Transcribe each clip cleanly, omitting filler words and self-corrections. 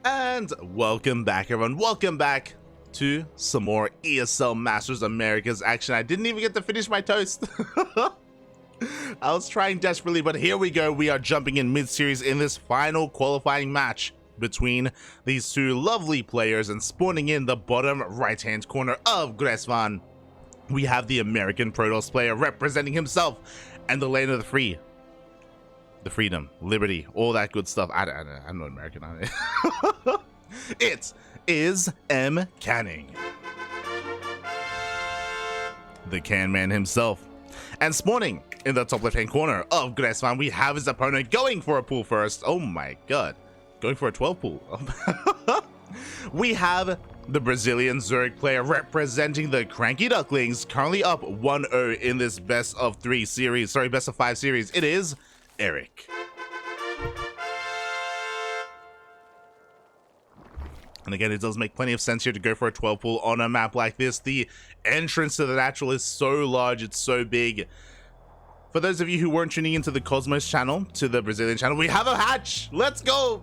And welcome back, everyone. Welcome back to some more ESL Masters Americas action. I didn't even get to finish my toast. I was trying desperately, but here we go. We are jumping in mid-series in this final qualifying match between these two lovely players, and spawning in the bottom right-hand corner of Gresvan, we have the American Protoss player representing himself and the land of the free. The freedom, liberty, all that good stuff. I'm not American, It is Mcanning, the can man himself. And spawning in the top left-hand corner of Gresvan, we have his opponent going for a pull first. Oh my god. Going for a 12 pull. We have the Brazilian Zerg player representing the CranKy Ducklings, currently up 1-0 in this best of 5 series. It is Erik. And again, it does make plenty of sense here to go for a 12 pull on a map like this. The entrance to the natural is so large, it's so big. For those of you who weren't tuning into the Cosmos channel, to the Brazilian channel, we have a hatch! Let's go!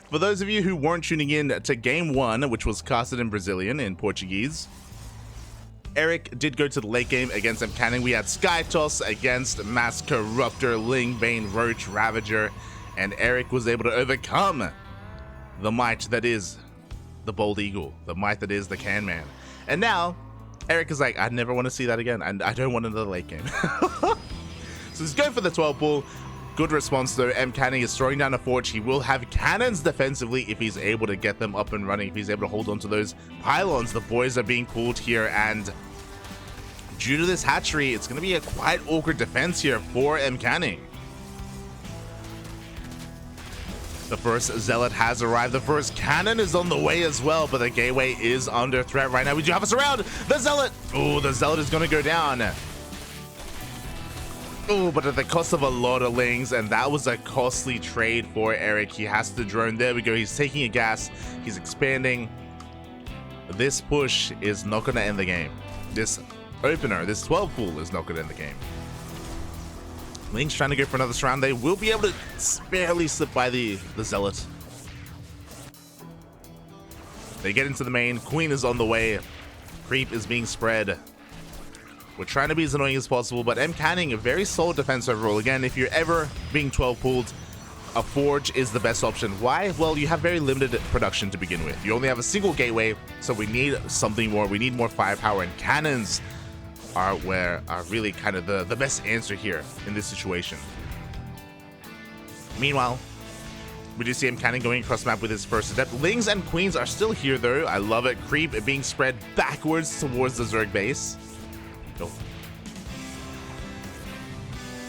For those of you who weren't tuning in to game 1, which was casted in Brazilian, in Portuguese, Erik did go to the late game against Mcanning. We had Skytoss against Mass Corruptor, Lingbane, Roach, Ravager, and Erik was able to overcome the might that is the Bold Eagle, the might that is the Can Man. And now, Erik is like, I never want to see that again, and I don't want another late game. So he's going for the 12 pull. Good response though. Mcanning is throwing down a forge. He will have cannons defensively if he's able to get them up and running, if he's able to hold on to those pylons. The boys are being pulled here, and due to this hatchery, it's going to be a quite awkward defense here for Mcanning. The first Zealot has arrived. The first cannon is on the way as well, but the gateway is under threat right now. We do have us around. The Zealot. Oh, the Zealot is going to go down. Oh, but at the cost of a lot of lings, and that was a costly trade for Erik. He has to drone. There we go. He's taking a gas. He's expanding. This push is not going to end the game. This opener, this 12 pull is not going to end the game. Ling's trying to go for another surround. They will be able to barely slip by the Zealot. They get into the main. Queen is on the way. Creep is being spread. We're trying to be as annoying as possible, but Mcanning, a very solid defense overall. Again, if you're ever being 12 pulled, a forge is the best option. Why? Well, you have very limited production to begin with. You only have a single gateway, so we need something more. We need more firepower, and cannons are really kind of the best answer here in this situation. Meanwhile, we do see Mcanning going across map with his first adept. Lings and Queens are still here though. I love it. Creep being spread backwards towards the Zerg base. Oh.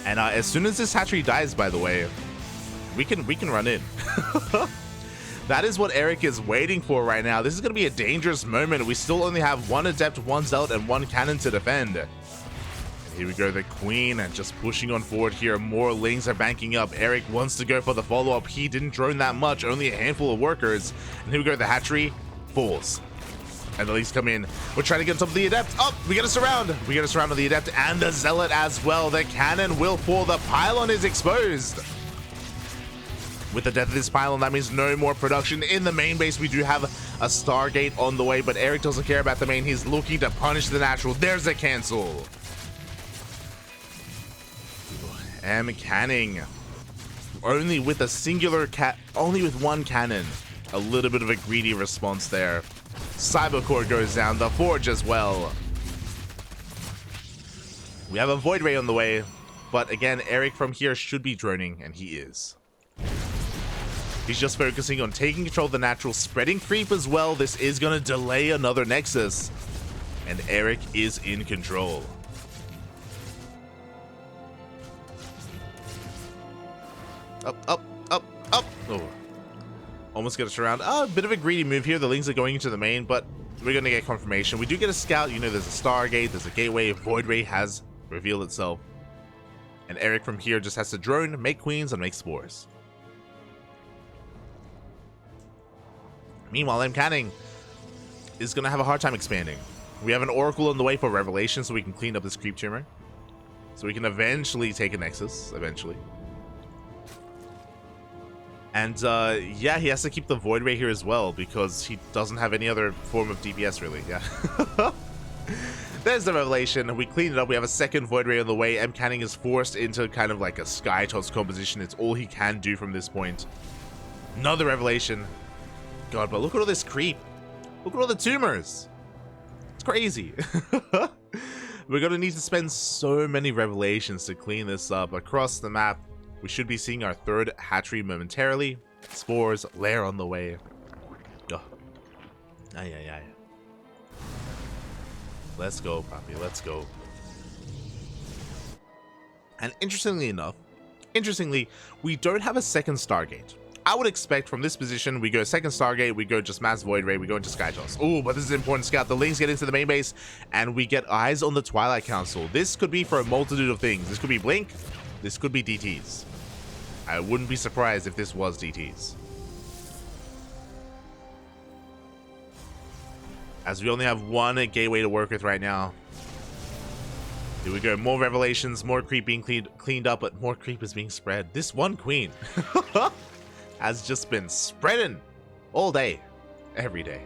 And as soon as this hatchery dies, by the way, we can run in. That is what Erik is waiting for right now. This is going to be a dangerous moment. We still only have one adept, one zealot, and one cannon to defend. And here we go, the Queen, and just pushing on forward here. More lings are banking up. Erik wants to go for the follow-up. He didn't drone that much, only a handful of workers. And here we go, the hatchery falls. And the lings come in. We're trying to get on top of the adept. Oh, we get a surround. We get a surround on the adept and the zealot as well. The cannon will fall. The pylon is exposed. With the death of this pylon, that means no more production in the main base. We do have a Stargate on the way, but Erik doesn't care about the main. He's looking to punish the natural. There's a cancel. Mcanning, only with a singular only with one cannon. A little bit of a greedy response there. Cybercore goes down, the forge as well. We have a Void Ray on the way, but again, Erik from here should be droning, and he is. He's just focusing on taking control of the natural, spreading creep as well. This is going to delay another Nexus, and Erik is in control. Up, up, up, up. Oh. Almost get us around. A bit of a greedy move here. The lings are going into the main, but we're going to get confirmation. We do get a scout. You know, there's a Stargate, there's a gateway. Void Ray has revealed itself. And Erik from here just has to drone, make queens, and make spores. Meanwhile, Mcanning is going to have a hard time expanding. We have an Oracle on the way for Revelation, so we can clean up this creep tumor. So we can eventually take a Nexus, eventually. And yeah, he has to keep the Void Ray here as well because he doesn't have any other form of DPS really. Yeah. There's the revelation. We cleaned it up. We have a second Void Ray on the way. Mcanning is forced into kind of like a Sky Toss composition. It's all he can do from this point. Another revelation. God, but look at all this creep. Look at all the tumors. It's crazy. We're going to need to spend so many revelations to clean this up. Across the map, we should be seeing our third hatchery momentarily. Spores, lair on the way. Oh. Ay, ay, ay. Let's go, Poppy. Let's go. And interestingly, we don't have a second Stargate. I would expect from this position, we go second Stargate, we go just Mass Void Ray, we go into Sky Toss. Oh, but this is important, Scout. The Lings get into the main base, and we get eyes on the Twilight Council. This could be for a multitude of things. This could be Blink. This could be DTs. I wouldn't be surprised if this was DTs. As we only have one gateway to work with right now. Here we go. More revelations, more creep being cleaned up, but more creep is being spread. This one queen has just been spreading all day, every day.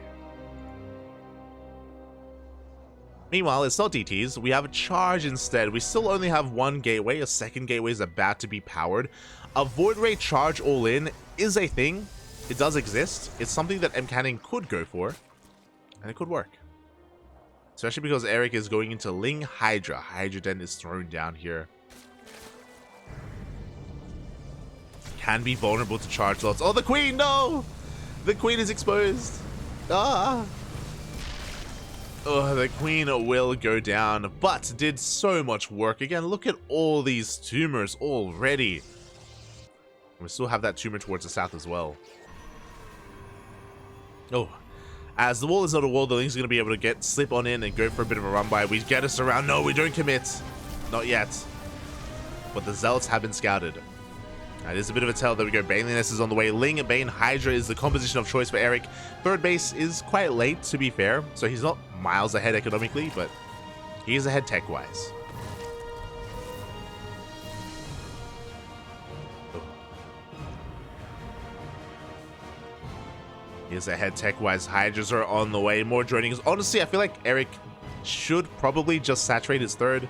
Meanwhile, it's not DTs. We have a charge instead. We still only have one gateway. A second gateway is about to be powered. A Void Ray charge all in is a thing. It does exist. It's something that Mcanning could go for. And it could work. Especially because Erik is going into Ling Hydra. Hydra Den is thrown down here. Can be vulnerable to charge lots. Oh, the queen! No! The queen is exposed. Ah! Oh, the queen will go down, but did so much work. Again, look at all these tumors already. We still have that tumor towards the south as well. Oh. As the wall is not a wall, the Ling's going to be able to slip on in and go for a bit of a run by. We get us around. No, we don't commit. Not yet. But the Zealots have been scouted. It is a bit of a tell. There we go. Baneliness is on the way. Ling, Bane, Hydra is the composition of choice for Erik. Third base is quite late, to be fair. So he's not miles ahead economically, but he is ahead tech-wise. He is ahead tech-wise. Hydras are on the way. More joining us. Honestly, I feel like Erik should probably just saturate his third.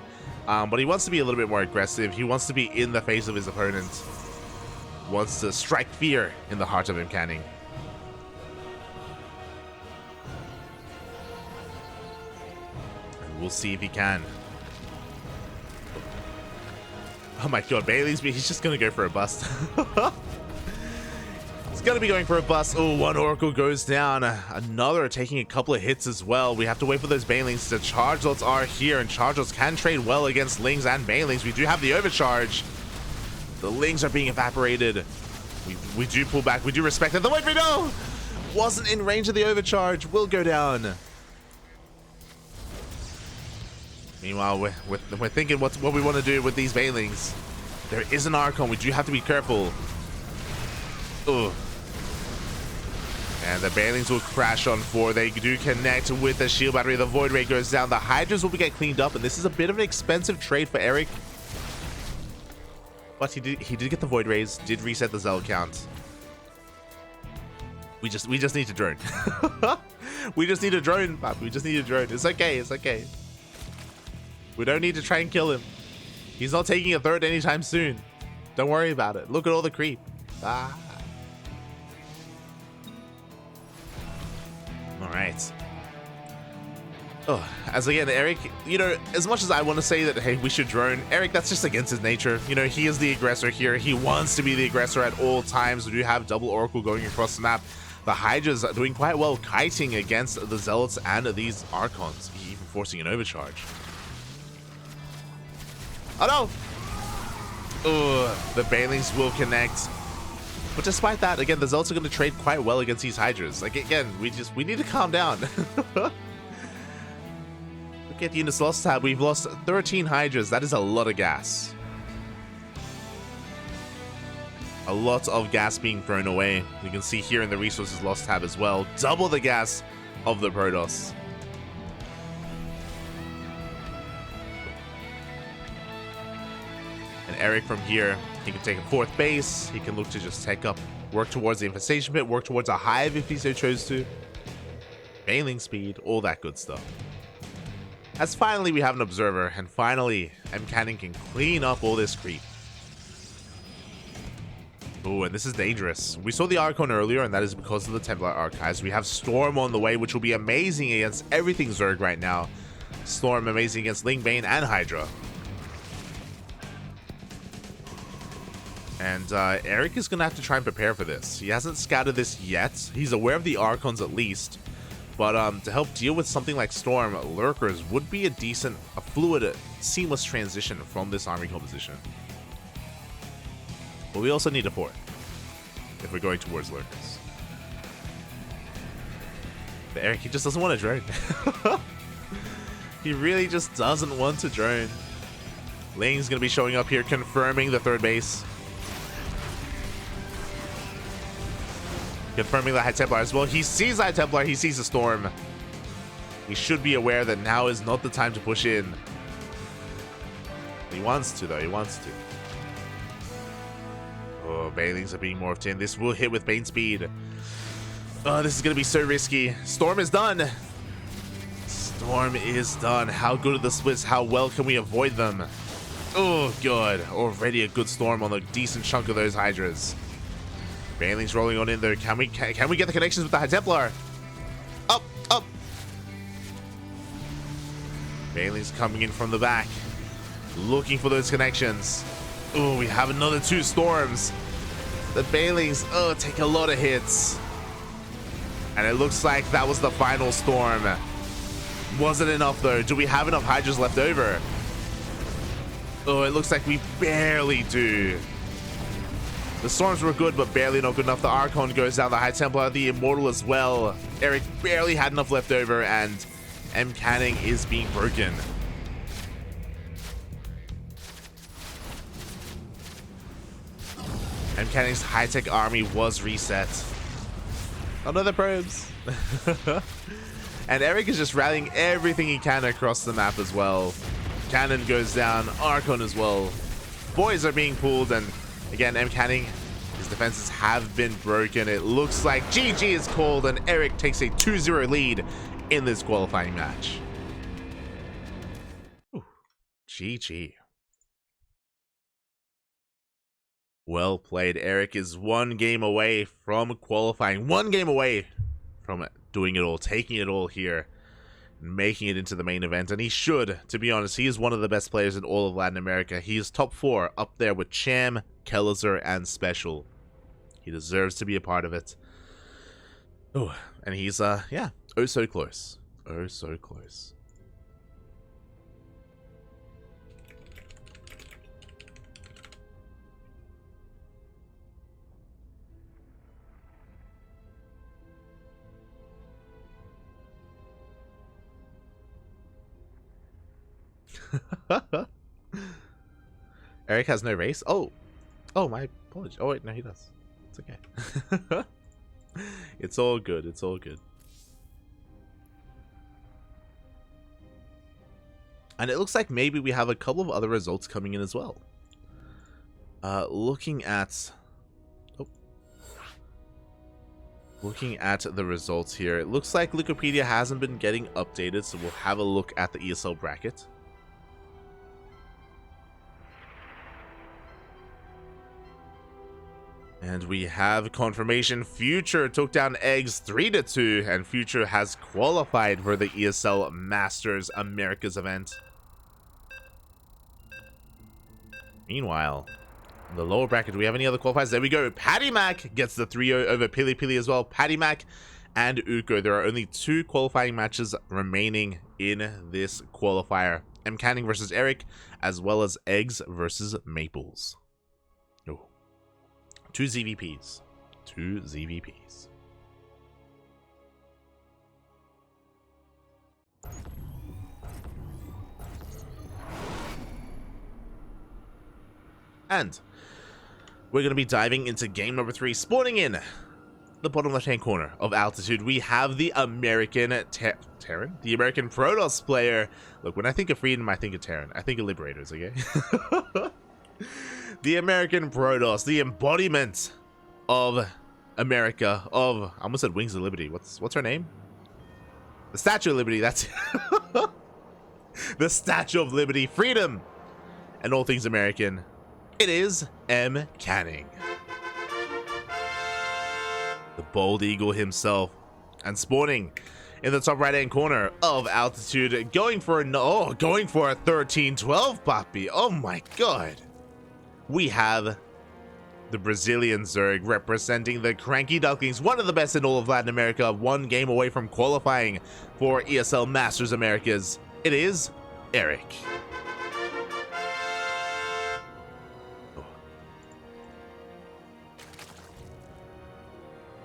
But he wants to be a little bit more aggressive. He wants to be in the face of his opponent. Wants to strike fear in the heart of Mcanning. And we'll see if he can. Oh my god, Bailey's, he's just gonna go for a bust. He's gonna be going for a bust. Oh, one Oracle goes down. Another taking a couple of hits as well. We have to wait for those Banelings. The charge lots are here, and charge lots can trade well against Lings and Banelings. We do have the overcharge. The Lings are being evaporated. We do pull back. We do respect it. The Void Ray, no! Wasn't in range of the overcharge. Will go down. Meanwhile, we're thinking what we want to do with these Banelings. There is an Archon. We do have to be careful. Ugh. And the Banelings will crash on 4. They do connect with the shield battery. The Void Ray goes down. The Hydras will get cleaned up, and this is a bit of an expensive trade for Erik. But he did get the Void Rays, did reset the Zealot count. We just need to drone. We just need a drone, Pop. We just need a drone. It's okay, it's okay. We don't need to try and kill him. He's not taking a third anytime soon. Don't worry about it. Look at all the creep. Ah. Alright. Oh, as again, Erik, you know, as much as I want to say that, hey, we should drone, Erik, that's just against his nature. You know, he is the aggressor here. He wants to be the aggressor at all times. We do have double Oracle going across the map. The Hydras are doing quite well kiting against the Zealots and these Archons, even forcing an overcharge. Oh no! Ugh, the Banelings will connect. But despite that, again, the Zealots are going to trade quite well against these Hydras. Like, again, we need to calm down. Look at the units lost tab. We've lost 13 Hydras. That is a lot of gas. A lot of gas being thrown away. You can see here in the resources lost tab as well. Double the gas of the Protoss. And Erik from here, he can take a 4th base. He can look to just take up, work towards the infestation pit, work towards a hive if he so chose to. Bailing speed, all that good stuff. As finally we have an observer, and finally Mcanning can clean up all this creep. Oh, and this is dangerous. We saw the Archon earlier, and that is because of the Templar Archives. We have Storm on the way, which will be amazing against everything Zerg right now. Storm amazing against Ling Bane and Hydra. And Erik is going to have to try and prepare for this. He hasn't scouted this yet. He's aware of the Archons at least. But to help deal with something like Storm, Lurkers would be a fluid, seamless transition from this army composition. But we also need a 4th if we're going towards Lurkers. But Erik, he just doesn't want to drone. He really just doesn't want to drone. Ling's going to be showing up here, confirming the 3rd base. Confirming the High Templar as well. He sees High Templar, he sees a Storm. He should be aware that now is not the time to push in. He wants to, though. He wants to. Oh, Banelings are being morphed in. This will hit with Bane speed. Oh, this is going to be so risky. Storm is done. Storm is done. How good are the splits? How well can we avoid them? Oh, good. Already a good Storm on a decent chunk of those Hydras. Banelings rolling on in there. Can we get the connections with the High Templar? Up, up. Banelings coming in from the back, looking for those connections. Oh, we have another 2 Storms. The Banelings, take a lot of hits. And it looks like that was the final Storm. Wasn't enough though. Do we have enough Hydras left over? Oh, it looks like we barely do. The Storms were good, but barely not good enough. The Archon goes down, the High Templar, the Immortal as well. Erik barely had enough left over, and Mcanning is being broken. Mcanning's high-tech army was reset. Another probes. And Erik is just rallying everything he can across the map as well. Cannon goes down, Archon as well. Boys are being pulled, and again, Mcanning, his defenses have been broken. It looks like GG is called, and Erik takes a 2-0 lead in this qualifying match. Ooh, GG. Well played. Erik is 1 game away from qualifying. 1 game away from doing it all, taking it all here, making it into the main event. And he should, to be honest. He is one of the best players in all of Latin America. He is top 4 up there with Cham, Kelliser, and Special. He deserves to be a part of it. Oh, and he's, yeah, oh so close. Oh so close. Erik has no race? Oh, my apologies. Oh wait, no, he does. It's okay. It's all good. It's all good. And it looks like maybe we have a couple of other results coming in as well. Looking at the results here, it looks like Wikipedia hasn't been getting updated, so we'll have a look at the ESL bracket. And we have confirmation. Future took down Eggs 3-2, and Future has qualified for the ESL Masters Americas event. Meanwhile, in the lower bracket, do we have any other qualifiers? There we go. Paddy Mac gets the 3-0 over Pili Pili as well. Paddy Mac and Uko. There are only 2 qualifying matches remaining in this qualifier. Mcanning versus Erik, as well as Eggs versus Maples. 2 ZvPs. 2 ZvPs. And we're going to be diving into game number 3. Spawning in the bottom left-hand corner of Altitude, we have the American Terran? The American Protoss player. Look, when I think of freedom, I think of Terran. I think of Liberators, okay? The American Protoss, the embodiment of America, of, I almost said Wings of Liberty. What's her name? The Statue of Liberty, that's the Statue of Liberty, freedom, and all things American. It is Mcanning. The bald eagle himself, and spawning in the top right hand corner of altitude, going for a 13-12, papi. Oh my god. We have the Brazilian Zerg representing the CranKy Ducklings, one of the best in all of Latin America, one game away from qualifying for ESL Masters Americas. It is Erik.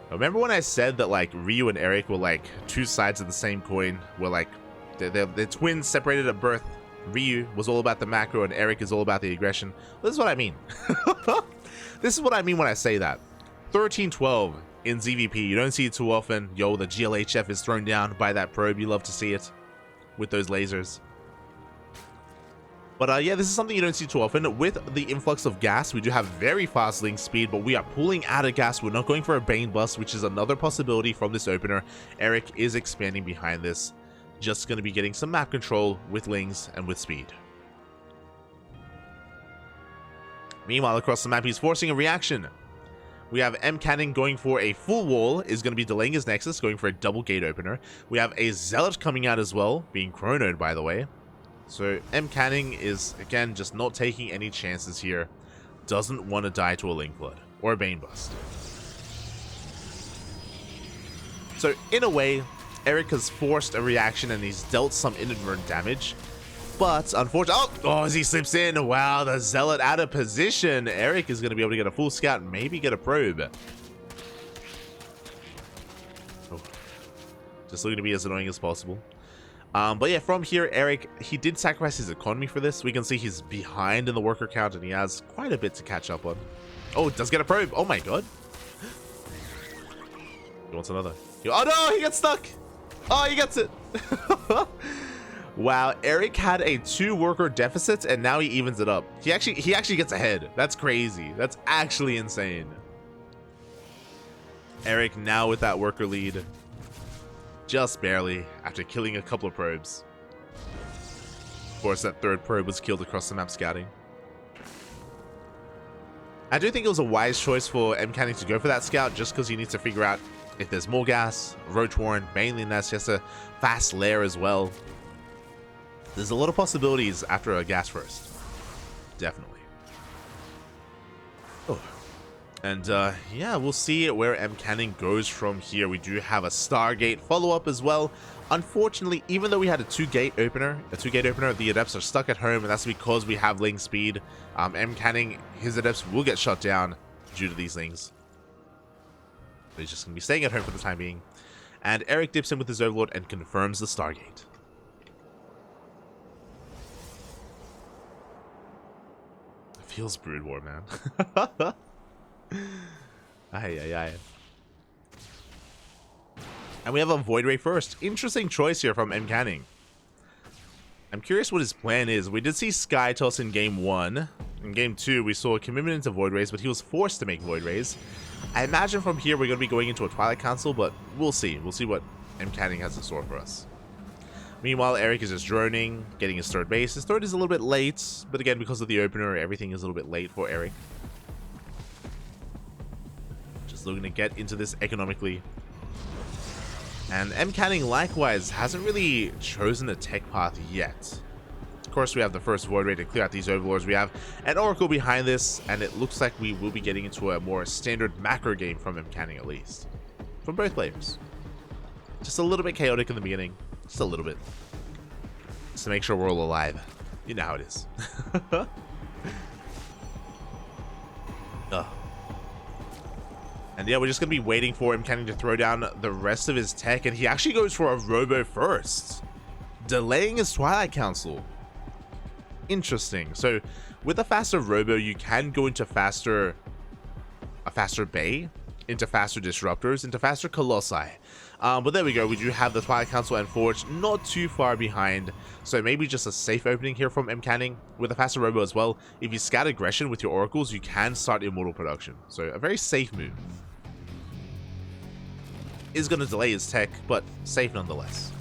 Remember when I said that like Ryu and Erik were like two sides of the same coin, where like they're twins separated at birth? Ryu was all about the macro and Erik is all about the aggression. This is what I mean. This is what I mean when I say that. 13-12 in ZvP. You don't see it too often. Yo, the GLHF is thrown down by that probe. You love to see it with those lasers. But yeah, this is something you don't see too often. With the influx of gas, we do have very fast link speed, but we are pulling out of gas. We're not going for a Bane bust, which is another possibility from this opener. Erik is expanding behind this. Just going to be getting some map control with lings and with speed. Meanwhile, across the map, he's forcing a reaction. We have Mcanning going for a full wall, is going to be delaying his Nexus, going for a double gate opener. We have a Zealot coming out as well, being chronoed, by the way. So Mcanning is, again, just not taking any chances here. Doesn't want to die to a Link Flood or a Bane Bust. So, in a way, Erik has forced a reaction and he's dealt some inadvertent damage. But, unfortunately, oh, as he slips in, wow, the Zealot out of position. Erik is going to be able to get a full scout and maybe get a probe. Oh. Just looking to be as annoying as possible. But yeah, from here, Erik, he did sacrifice his economy for this. We can see he's behind in the worker count and he has quite a bit to catch up on. Oh, does get a probe. Oh my god. He wants another. Oh no, he gets stuck. Oh, he gets it. Wow, Erik had a 2 worker deficit and now he evens it up. He actually gets ahead. That's crazy. That's actually insane. Erik now with that worker lead. Just barely, after killing a couple of probes. Of course, that 3rd probe was killed across the map scouting. I do think it was a wise choice for Mcanning to go for that scout, just because he needs to figure out if there's more gas, Roach Warren, mainly that's just a fast lair as well. There's a lot of possibilities after a gas first. Definitely. Oh. And yeah, we'll see where Mcanning goes from here. We do have a Stargate follow-up as well. Unfortunately, even though we had a 2-gate opener, the Adepts are stuck at home, and that's because we have Ling speed. Mcanning, his Adepts will get shut down due to these Lings. So he's just going to be staying at home for the time being. And Erik dips in with his Overlord and confirms the Stargate. Feels Brood War, man. Aye. And we have a Void Ray first. Interesting choice here from Mcanning. I'm curious what his plan is. We did see Sky Toss in Game 1. In Game 2, we saw a commitment into Void Rays, but he was forced to make Void Rays. I imagine from here we're going to be going into a Twilight Council, but we'll see. We'll see what Mcanning has in store for us. Meanwhile, Erik is just droning, getting his 3rd base. His 3rd is a little bit late, but again, because of the opener, everything is a little bit late for Erik. Just looking to get into this economically. And Mcanning, likewise, hasn't really chosen a tech path yet. Of course, we have the first Void Ray to clear out these Overlords. We have an Oracle behind this, and it looks like we will be getting into a more standard macro game from Mcanning, at least. From both players. Just a little bit chaotic in the beginning. Just a little bit. Just to make sure we're all alive. You know how it is. And yeah, we're just going to be waiting for Mcanning to throw down the rest of his tech. And he actually goes for a Robo first. Delaying his Twilight Council. Interesting. So, with a faster Robo, you can go into a faster Bay, into faster Disruptors, into faster Colossi. But there we go. We do have the Twilight Council and Forge not too far behind. So maybe just a safe opening here from Mcanning with a faster robo as well. If you scout aggression with your oracles, you can start immortal production. So a very safe move. Is going to delay his tech, but safe nonetheless.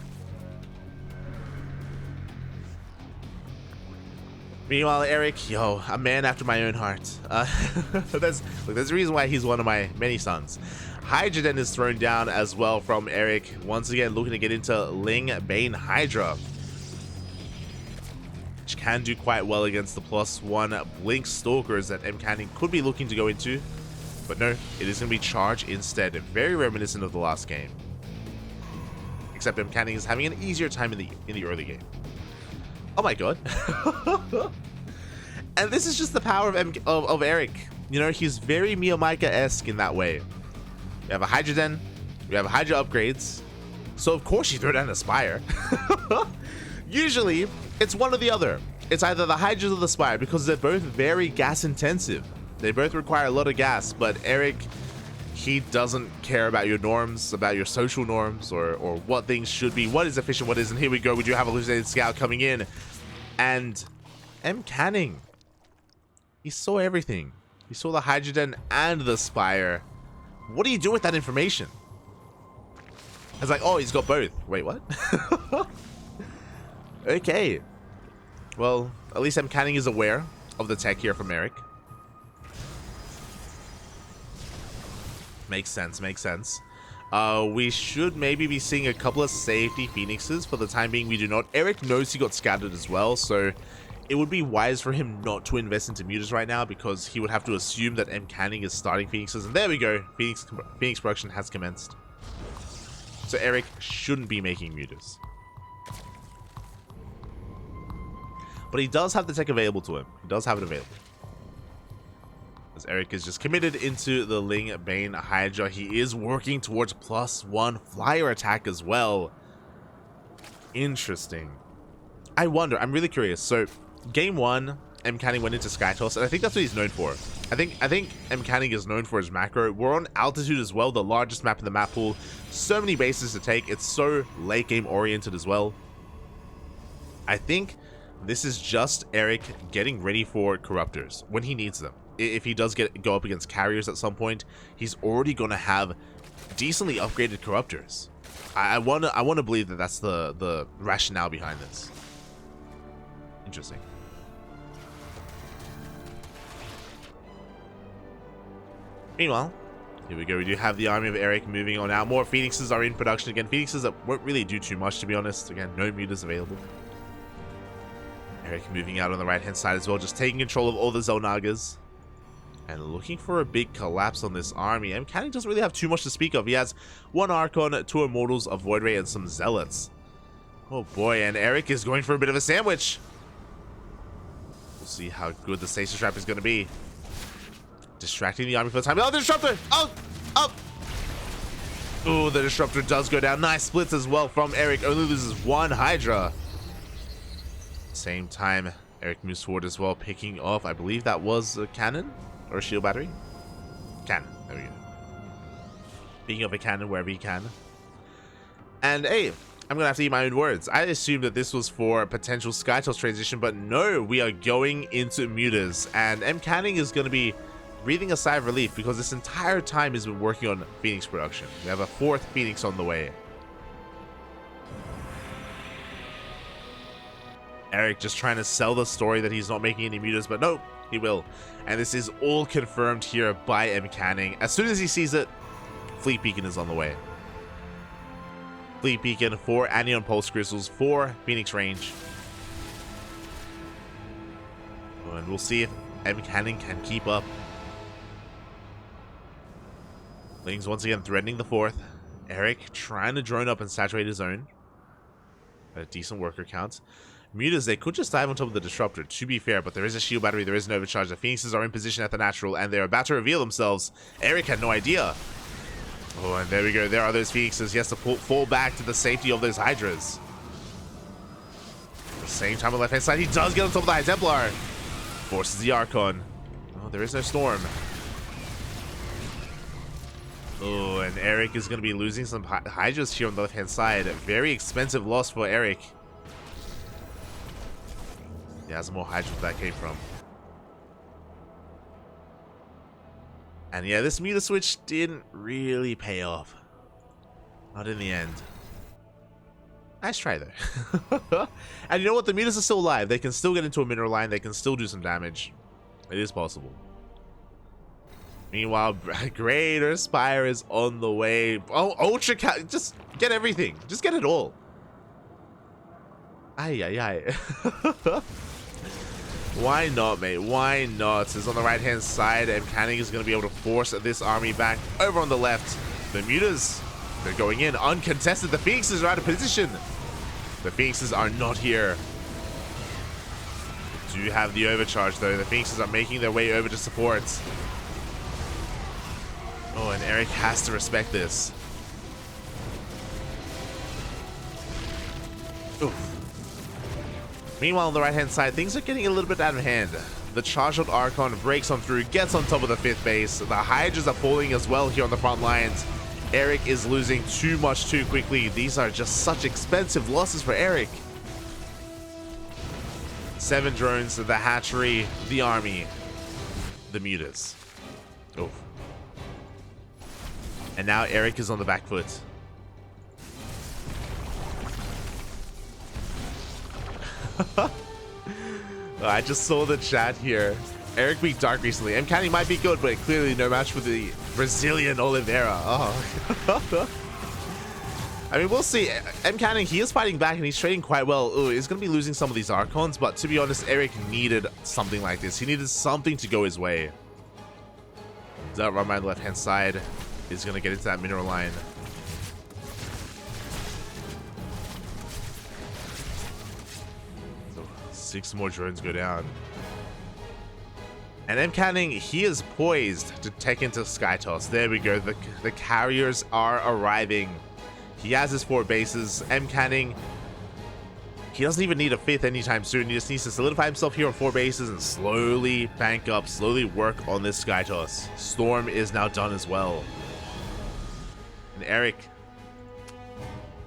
Meanwhile, Erik, yo, a man after my own heart. There's a reason why he's one of my many sons. Hydra then is thrown down as well from Erik. Once again, looking to get into Ling Bane Hydra, which can do quite well against the +1 Blink Stalkers that Mcanning could be looking to go into. But no, it is going to be Charge instead. Very reminiscent of the last game. Except Mcanning is having an easier time in the early game. Oh my god. And this is just the power of Erik. You know, he's very Miyamika-esque in that way. We have a Hydra Den, we have Hydra upgrades, so of course you throw down a Spire. Usually, it's one or the other. It's either the Hydras or the Spire, because they're both very gas intensive. They both require a lot of gas, but Erik, he doesn't care about your norms, about your social norms, or what things should be, what is efficient, what isn't. Here we go, we do have a Hallucinated Scout coming in, and Mcanning, he saw everything. He saw the Hydra Den and the Spire. What do you do with that information? It's like, oh, he's got both. Wait, what? Okay. Well, at least Mcanning is aware of the tech here from Erik. Makes sense, makes sense. We should maybe be seeing a couple of safety Phoenixes. For the time being, we do not. Erik knows he got scattered as well, so it would be wise for him not to invest into mutas right now, because he would have to assume that Mcanning is starting Phoenixes. And there we go. Phoenix production has commenced. So Erik shouldn't be making mutas. But he does have the tech available to him. He does have it available. As Erik is just committed into the Ling Bane Hydra. He is working towards +1 flyer attack as well. Interesting. I wonder, I'm really curious. So, game 1, Mcanning went into Skytoss, and I think that's what he's known for. I think Mcanning is known for his macro. We're on altitude as well, the largest map in the map pool. So many bases to take. It's so late game oriented as well. I think this is just Erik getting ready for Corruptors when he needs them. If he does go up against carriers at some point, he's already going to have decently upgraded Corruptors. I want to believe that that's the rationale behind this. Interesting. Meanwhile, here we go. We do have the army of Erik moving on out. More Phoenixes are in production again. Phoenixes that won't really do too much, to be honest. Again, no mutas available. Erik moving out on the right-hand side as well, just taking control of all the Zonagas. And looking for a big collapse on this army. Mcanning doesn't really have too much to speak of. He has 1 Archon, 2 Immortals, a Void Ray, and some Zealots. Oh boy, and Erik is going for a bit of a sandwich. We'll see how good the Stasis Trap is going to be. Distracting the army for the time. Oh, the Disruptor! Oh! Oh! Oh, the Disruptor does go down. Nice splits as well from Erik. Only loses 1 Hydra. Same time, Erik moves forward as well, picking off, I believe that was a cannon? Or a shield battery? Cannon. There we go. Picking up a cannon wherever he can. And hey, I'm gonna have to eat my own words. I assumed that this was for a potential Skytoss transition, but no, we are going into mutas. And Mcanning is gonna be breathing a sigh of relief, because this entire time he's been working on Phoenix production. We have a 4th Phoenix on the way. Erik just trying to sell the story that he's not making any mutas, but no, he will. And this is all confirmed here by Mcanning. As soon as he sees it, Fleet Beacon is on the way. Fleet Beacon, 4 Anion Pulse Crystals, 4 Phoenix range. And we'll see if Mcanning can keep up. Lings once again threatening the 4th. Erik trying to drone up and saturate his own. A decent worker count. Mutas, they could just dive on top of the Disruptor, to be fair, but there is a shield battery, there is an overcharge. The Phoenixes are in position at the natural, and they're about to reveal themselves. Erik had no idea. Oh, and there we go. There are those Phoenixes. He has to fall back to the safety of those Hydras. At the same time on the left-hand side, he does get on top of the High Templar. Forces the Archon. Oh, there is no Storm. Oh, and Erik is going to be losing some Hydras here on the left-hand side. A very expensive loss for Erik. He has more Hydras where that came from. And yeah, this meter switch didn't really pay off. Not in the end. Nice try though. And you know what? The meters are still alive. They can still get into a mineral line. They can still do some damage. It is possible. Meanwhile, Greater Spire is on the way. Oh, Ultra Cat. Just get everything. Just get it all. Ay. Why not, mate? Why not? It's on the right-hand side, and Mcanning is going to be able to force this army back. Over on the left, the Mutas, they're going in uncontested. The Phoenixes are out of position. The Phoenixes are not here. They do have the overcharge, though. The Phoenixes are making their way over to support. Oh, and Erik has to respect this. Oof. Meanwhile, on the right-hand side, things are getting a little bit out of hand. The charged Archon breaks on through, gets on top of the 5th base. The Hydras are falling as well here on the front lines. Erik is losing too much too quickly. These are just such expensive losses for Erik. 7 drones, the hatchery, the army, the mutas. Oh. And now Erik is on the back foot. I just saw the chat here. Erik beat Dark recently. Mcanning might be good, but clearly no match for the Brazilian Oliveira. Oh. I mean, we'll see. Mcanning, he is fighting back and he's trading quite well. Ooh, he's going to be losing some of these Archons, but to be honest, Erik needed something like this. He needed something to go his way. That run by the left-hand side is going to get into that mineral line. 6 more drones go down. And Mcanning, he is poised to take into Sky Toss. There we go. The carriers are arriving. He has his 4 bases. Mcanning, he doesn't even need a 5th anytime soon. He just needs to solidify himself here on 4 bases and slowly bank up, slowly work on this Sky Toss. Storm is now done as well. And Erik,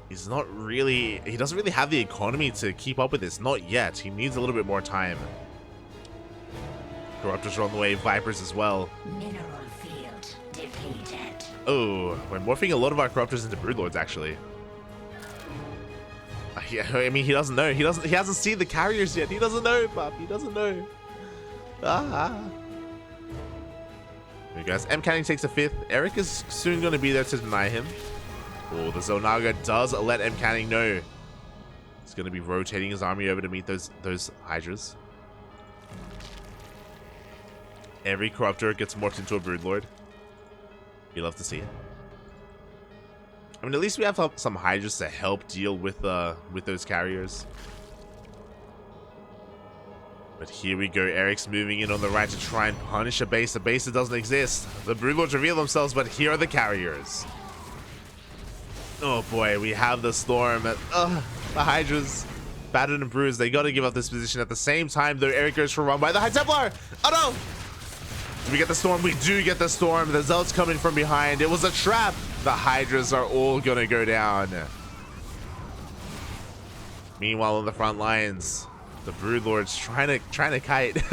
he's not really, he doesn't really have the economy to keep up with this. Not yet. He needs a little bit more time. Corruptors are on the way, Vipers as well. Mineral field depleted. Oh, we're morphing a lot of our Corruptors into Broodlords, actually. Yeah, I mean, he doesn't know. He hasn't seen the carriers yet. He doesn't know, pup. He doesn't know. There you guys. Mcanning takes a 5th. Erik is soon going to be there to deny him. Oh, the Zonaga does let Mcanning know. He's going to be rotating his army over to meet those Hydras. Every Corruptor gets morphed into a Broodlord. You love to see it. I mean, at least we have some Hydras to help deal with those carriers. But here we go. Erik's moving in on the right to try and punish a base that doesn't exist. The Broodlords reveal themselves, but here are the carriers. Oh boy, we have the Storm. The Hydras, battered and bruised. They got to give up this position at the same time, though. Erik goes for a run by the High Templar. Oh no! Do we get the Storm? We do get the Storm. The Zealot's coming from behind. It was a trap. The Hydras are all gonna go down. Meanwhile, on the front lines, the Broodlords trying to kite.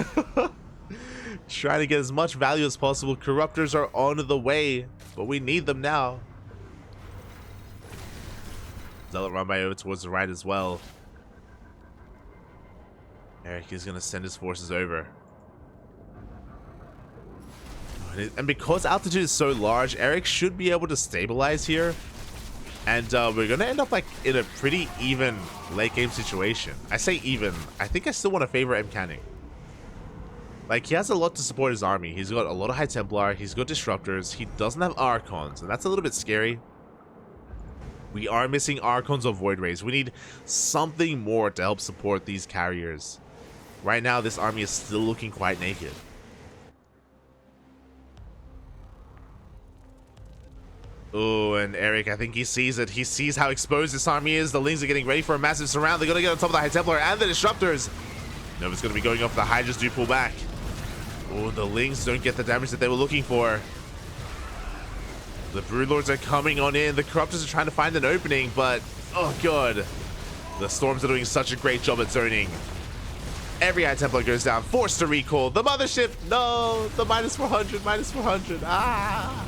Trying to get as much value as possible. Corruptors are on the way, but we need them now. Zealot run by over towards the right as well. Erik is gonna send his forces over. And because altitude is so large, Erik should be able to stabilize here. And we're going to end up like in a pretty even late game situation. I say even. I think I still want to favor Mcanning. Like, he has a lot to support his army. He's got a lot of High Templar. He's got Disruptors. He doesn't have Archons. And that's a little bit scary. We are missing Archons or Void Rays. We need something more to help support these carriers. Right now, this army is still looking quite naked. Oh, and Erik, I think he sees it. He sees how exposed this army is. The Lings are getting ready for a massive surround. They're going to get on top of the High Templar and the Disruptors. Nova's going to be going off. The Hydras do pull back. Oh, the Lings don't get the damage that they were looking for. The Broodlords are coming on in. The Corruptors are trying to find an opening, but oh god. The Storms are doing such a great job at zoning. Every High Templar goes down, forced to recall. The Mothership, no, the minus 400, minus 400. Ah,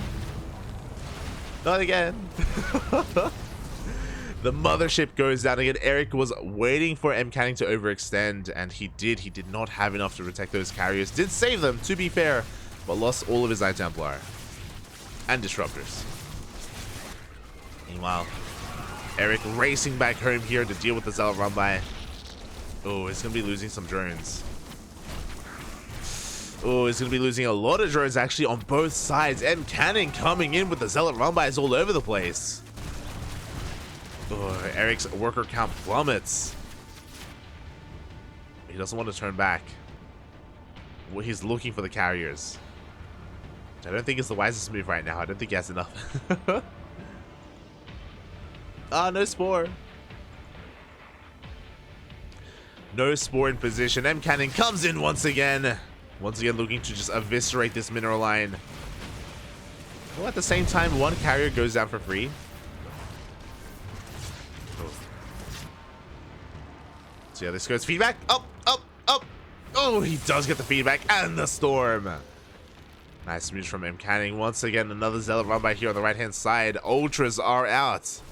not again. The Mothership goes down again. Erik was waiting for Mcanning to overextend, and he did. He did not have enough to protect those carriers. Did save them, to be fair, but lost all of his High Templar and Disruptors. Meanwhile, Erik racing back home here to deal with the Zealot run by. Oh, he's going to be losing some drones. Oh, he's going to be losing a lot of drones actually on both sides. Mcanning coming in with the Zealot run-bys all over the place. Oh, Erik's worker count plummets. He doesn't want to turn back. Well, he's looking for the carriers. Which I don't think is the wisest move right now. I don't think he has enough. Ah, no Spore. No Spore in position. Mcanning comes in once again. Once again looking to just eviscerate this mineral line. Well, at the same time, one carrier goes down for free. Oh. So yeah, this goes feedback. Up, up, up. Oh, he does get the feedback and the storm. Nice moves from Mcanning. Once again, another Zealot run by here on the right-hand side. Ultras are out.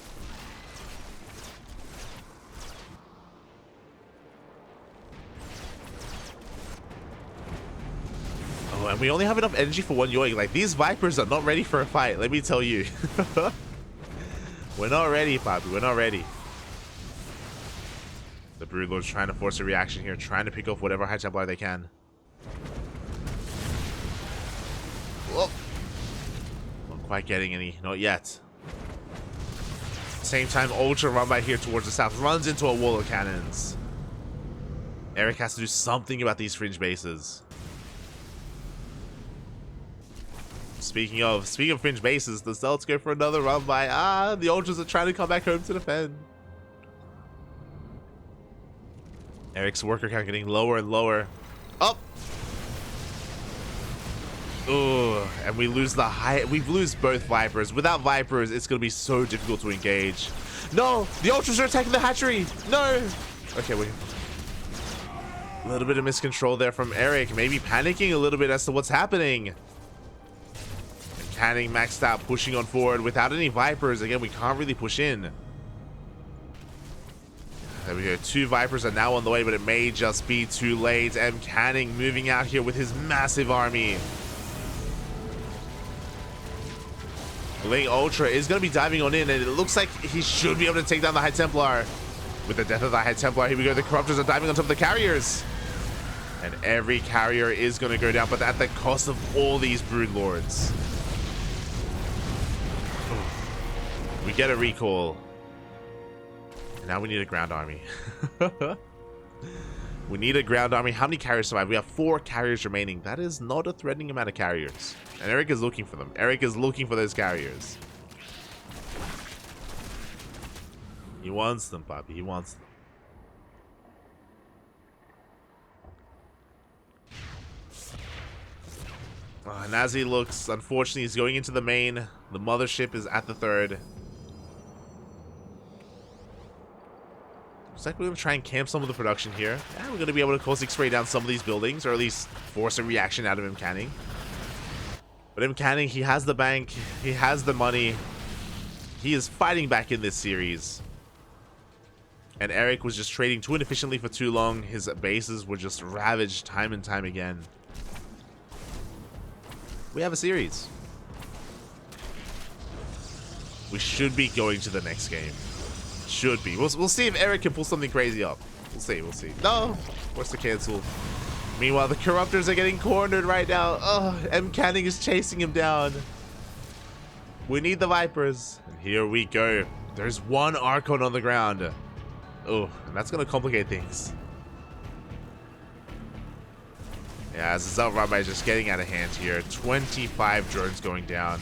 And we only have enough energy for one Yoink. Like, these Vipers are not ready for a fight, let me tell you. We're not ready, Poppy. We're not ready. The Broodlord's trying to force a reaction here, trying to pick off whatever High Templar they can. Whoa. Not quite getting any. Not yet. Same time, Ultra run by here towards the south. Runs into a wall of cannons. Erik has to do something about these fringe bases. Speaking of fringe bases, the Zealots go for another run by. Ah, the Ultras are trying to come back home to defend. Erik's worker count getting lower and lower. Up. Ooh, and we lose the high. We lose both Vipers. Without Vipers, it's gonna be so difficult to engage. No, the Ultras are attacking the hatchery. No. Okay, wait. A little bit of miscontrol there from Erik. Maybe panicking a little bit as to what's happening. Mcanning maxed out, pushing on forward without any Vipers. Again, we can't really push in. There we go. 2 Vipers are now on the way, but it may just be too late. Mcanning moving out here with his massive army. Ling Ultra is going to be diving on in, and it looks like he should be able to take down the High Templar. With the death of the High Templar, here we go. The Corruptors are diving on top of the carriers. And every carrier is going to go down, but at the cost of all these Broodlords. We get a recall. And now we need a ground army. We need a ground army. How many carriers survive? We have 4 carriers remaining. That is not a threatening amount of carriers. And Erik is looking for them. Erik is looking for those carriers. He wants them, Poppy. He wants them. And as he looks, unfortunately, he's going into the main. The Mothership is at the 3rd. Looks like we're going to try and camp some of the production here. Yeah, we're going to be able to caustic spray down some of these buildings, or at least force a reaction out of Mcanning. But Mcanning, he has the bank, he has the money. He is fighting back in this series. And Erik was just trading too inefficiently for too long. His bases were just ravaged time and time again. We have a series. We should be going to the next game. Should be. We'll see if Erik can pull something crazy up. We'll see. We'll see. No! Forced to cancel. Meanwhile, the Corruptors are getting cornered right now. Oh, Mcanning is chasing him down. We need the Vipers. And here we go. There's one Archon on the ground. Oh, and that's going to complicate things. Yeah, as the Zealot Rabbi is just getting out of hand here. 25 drones going down.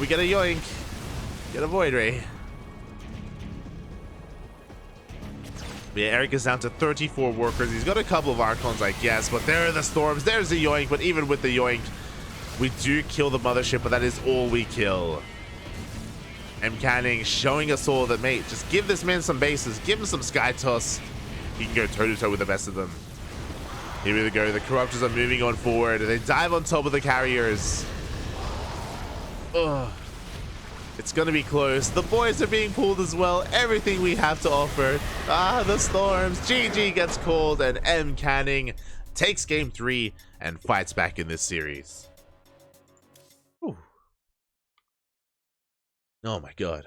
We get a Yoink. Get a Void Ray. But yeah, Erik is down to 34 workers. He's got a couple of Archons, I guess, but there are the Storms. There's the Yoink, but even with the Yoink, We do kill the mothership, but that is all we kill. Mcanning showing us all that, mate, just give this man some bases, give him some sky toss. He can go toe-to-toe with the best of them. Here we go. The Corruptors are moving on forward. They dive on top of the carriers. Ugh. It's going to be close. The boys are being pulled as well. Everything we have to offer. Ah, the storms. GG gets called, and Mcanning takes game 3 and fights back in this series. Whew. Oh my god.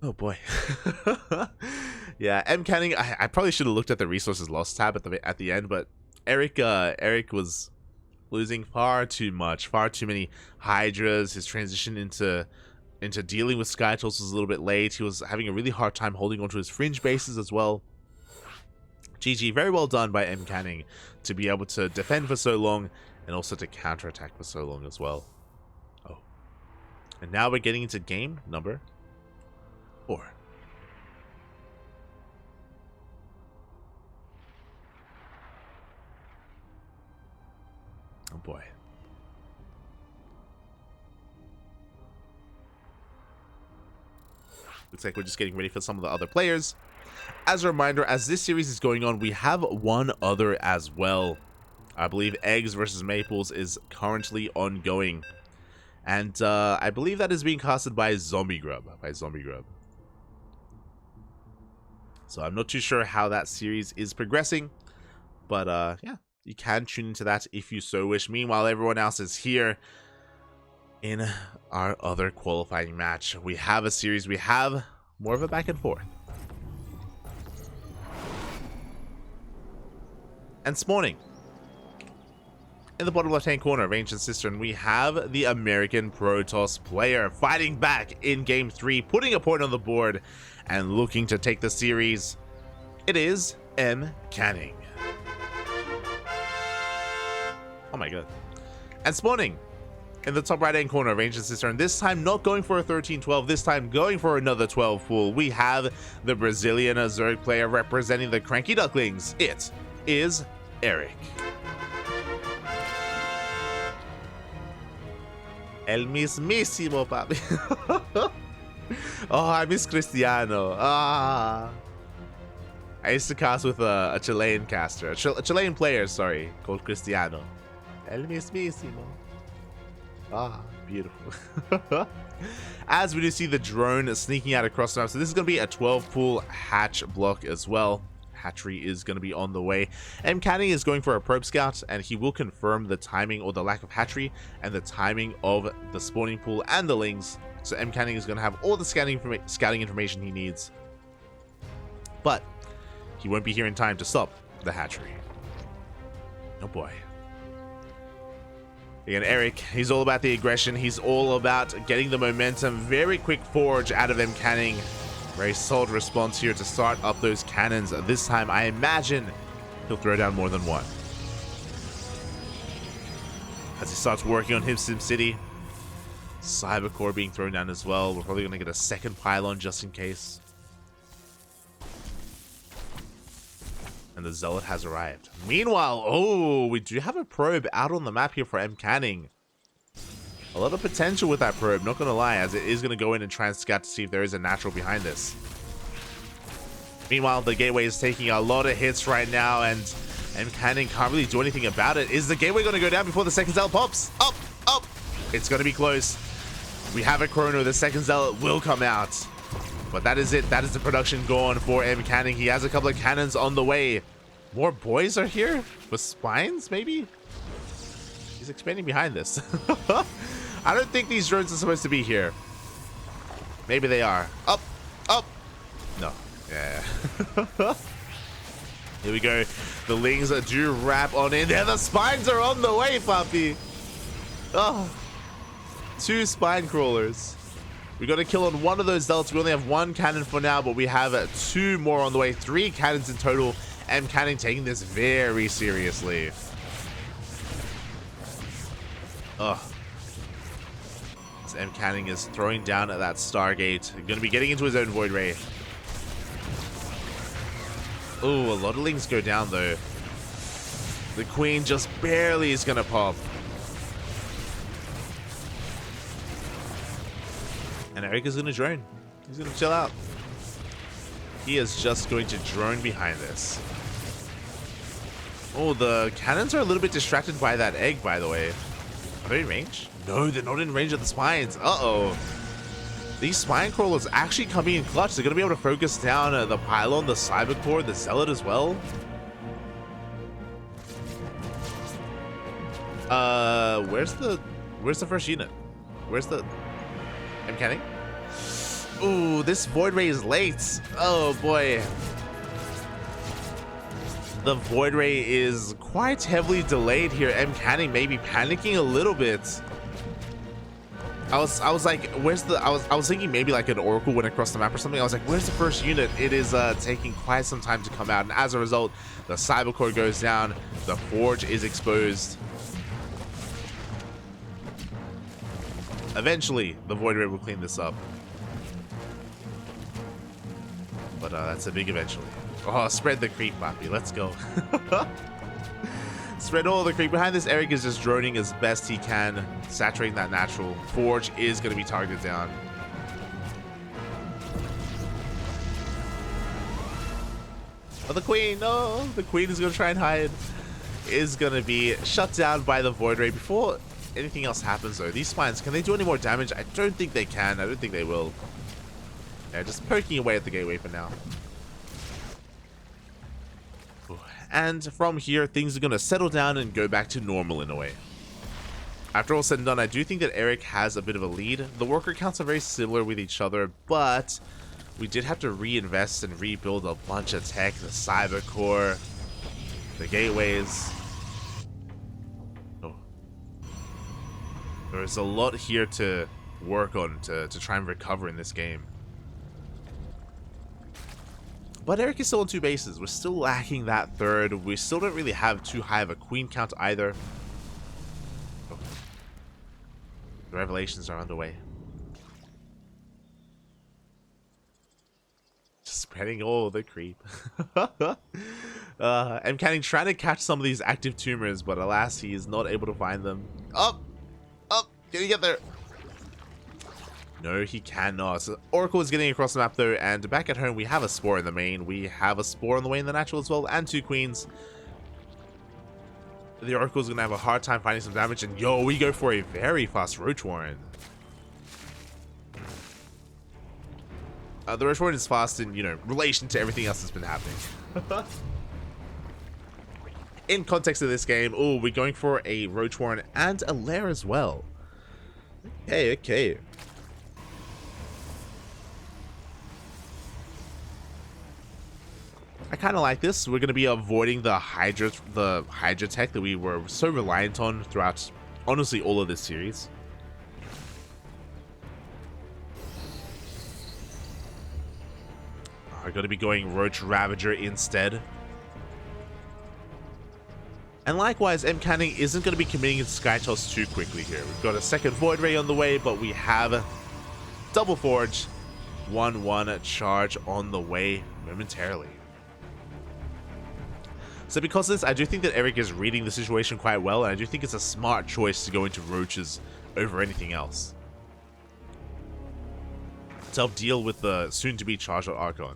Oh boy. Yeah, Mcanning, I probably should have looked at the resources lost tab at the end, but Erik was losing far too much, far too many Hydras. His transition into dealing with Skytools was a little bit late. He was having a really hard time holding onto his fringe bases as well. GG, very well done by Mcanning to be able to defend for so long and also to counterattack for so long as well. Oh. And now we're getting into game number 4. Oh boy. Looks like we're just getting ready for some of the other players. As a reminder, as this series is going on, we have one other as well. I believe Eggs versus Maples is currently ongoing. And I believe that is being casted by Zombie Grub. So I'm not too sure how that series is progressing. But yeah, you can tune into that if you so wish. Meanwhile, everyone else is here in our other qualifying match. We have a series. We have more of a back and forth. And spawning in the bottom left-hand corner of Ancient Cistern, we have the American Protoss player fighting back in game 3, putting a point on the board and looking to take the series. It is Mcanning. Oh my god. And spawning in the top right-hand corner of Ancient Cistern, this time not going for a 13-12, this time going for another 12 pool. We have the Brazilian Zerg player representing the CranKy Ducklings. It is Erik. El mismísimo, papi. Oh, I miss Cristiano. Ah. I used to cast with a Chilean caster, a Chilean player, sorry, called Cristiano. El mismísimo. Ah, beautiful. As we do see the drone sneaking out across the map, so this is going to be a 12-pool hatch block as well. Hatchery is going to be on the way. Mcanning is going for a probe scout, and he will confirm the timing or the lack of hatchery and the timing of the spawning pool and the lings. So Mcanning is going to have all the scouting information he needs, but he won't be here in time to stop the hatchery. Oh boy. Again, Erik, he's all about the aggression. He's all about getting the momentum. Very quick forge out of Mcanning. Very solid response here to start up those cannons. This time, I imagine he'll throw down more than one. As he starts working on his SimCity, Cybercore being thrown down as well. We're probably going to get a second pylon just in case. And the Zealot has arrived. Meanwhile, oh, we do have a probe out on the map here for Mcanning. A lot of potential with that probe, not going to lie, as it is going to go in and try and scout to see if there is a natural behind this. Meanwhile, the gateway is taking a lot of hits right now, and Mcanning can't really do anything about it. Is the gateway going to go down before the second zealot pops? Up, up! It's going to be close. We have a chrono. The second zealot will come out. But that is it. That is the production gone for Mcanning. He has a couple of cannons on the way. More boys are here? With spines, maybe? He's expanding behind this. I don't think these drones are supposed to be here. Maybe they are. Up, up. No. Yeah. Here we go. The lings do wrap on in there. The spines are on the way, puppy. Oh. 2 spine crawlers. We got to kill on one of those zealots. We only have 1 cannon for now, but we have 2 more on the way. 3 cannons in total. Mcanning taking this very seriously. Ugh. as Mcanning is throwing down at that Stargate. Going to be getting into his own Void Ray. Oh, a lot of Lings go down though. The Queen just barely is going to pop. And Erik is going to drone. He's going to chill out. He is just going to drone behind this. Oh, the cannons are a little bit distracted by that egg, by the way. Are they in range? No, they're not in range of the spines. Uh-oh. These spine crawlers actually coming in clutch. They're going to be able to focus down the pylon, the cyber core, the zealot as well. Where's the first unit? Where's the Mcanning? Ooh, this Void Ray is late. Oh boy. The Void Ray is quite heavily delayed here. Mcanning may be panicking a little bit. I was like, where's the I was thinking maybe like an Oracle went across the map or something. I was like, where's the first unit? It is taking quite some time to come out, and as a result, the cyber core goes down, the forge is exposed. Eventually, the Void Ray will clean this up. But that's a big eventually. Oh, spread the creep, Papi. Let's go. Spread all the creep. Behind this, Erik is just droning as best he can, saturating that natural. Forge is going to be targeted down. Oh, the Queen. No, the Queen is going to try and hide. Is going to be shut down by the Void Ray before anything else happens, though. These spines, can they do any more damage? I don't think they can. I don't think they will. They're just poking away at the gateway for now. And from here, things are going to settle down and go back to normal in a way. After all said and done, I do think that Erik has a bit of a lead. The worker counts are very similar with each other, but we did have to reinvest and rebuild a bunch of tech. The cyber core, the gateways. Oh. There's a lot here to work on to try and recover in this game. But Erik is still on 2 bases. We're still lacking that third. We still don't really have too high of a queen count either. Oh. The revelations are underway. Just spreading all the creep. Mcanning trying to catch some of these active tumors, but alas, he is not able to find them. Up! Up! Can you get there? No, he cannot. So Oracle is getting across the map though, and back at home we have a Spore in the main. We have a Spore on the way in the natural as well, and 2 queens. The Oracle is going to have a hard time finding some damage, and yo, we go for a very fast Roach Warren. The Roach Warren is fast in, relation to everything else that's been happening. In context of this game, oh, we're going for a Roach Warren and a Lair as well. Okay. I kind of like this. We're going to be avoiding the Hydra tech that we were so reliant on throughout, honestly, all of this series. We're going to be going Roach Ravager instead. And likewise, Mcanning isn't going to be committing to Sky Toss too quickly here. We've got a second Void Ray on the way, but we have Double Forge, 1-1 charge on the way momentarily. So because of this, I do think that Erik is reading the situation quite well, and I do think it's a smart choice to go into Roaches over anything else to help deal with the soon-to-be charged Archon.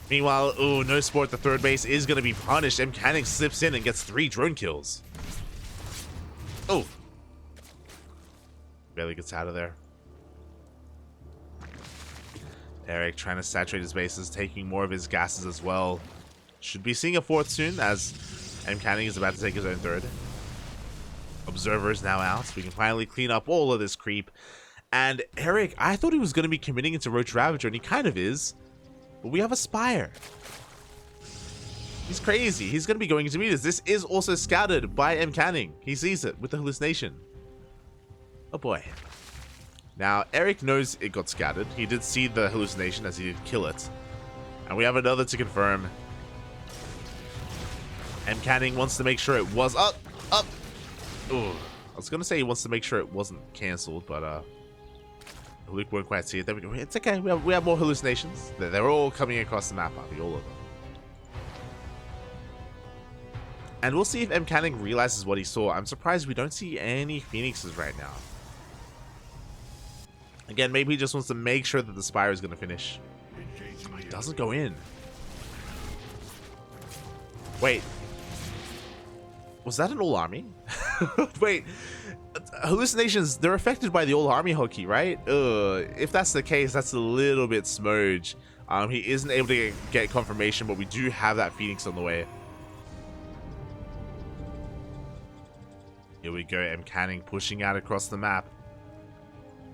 Meanwhile, oh, no Spore at the third base is going to be punished. Mcanning slips in and gets 3 drone kills. Oh. Barely gets out of there. Erik trying to saturate his bases, taking more of his gases as well. Should be seeing a 4th soon, as Mcanning is about to take his own 3rd. Observer is now out. We can finally clean up all of this creep. And Erik, I thought he was going to be committing into Roach Ravager, and he kind of is. But we have a Spire. He's crazy. He's going to be going into meters. This is also scouted by Mcanning. He sees it with the hallucination. Oh boy. Now, Erik knows it got scouted. He did see the hallucination as he did kill it. And we have another to confirm. Mcanning wants to make sure it was up. Ooh. I was going to say he wants to make sure it wasn't cancelled, but Luke won't quite see it. There we go. It's okay. We have more hallucinations. They're all coming across the map, Harvey. All of them. And we'll see if Mcanning realizes what he saw. I'm surprised we don't see any Phoenixes right now. Again, maybe he just wants to make sure that the Spire is going to finish. Oh, he doesn't go in. Wait. Was that an all army? Wait. Hallucinations, they're affected by the all army hotkey, right? If that's the case, that's a little bit smudge. He isn't able to get confirmation, but we do have that Phoenix on the way. Here we go, Mcanning pushing out across the map.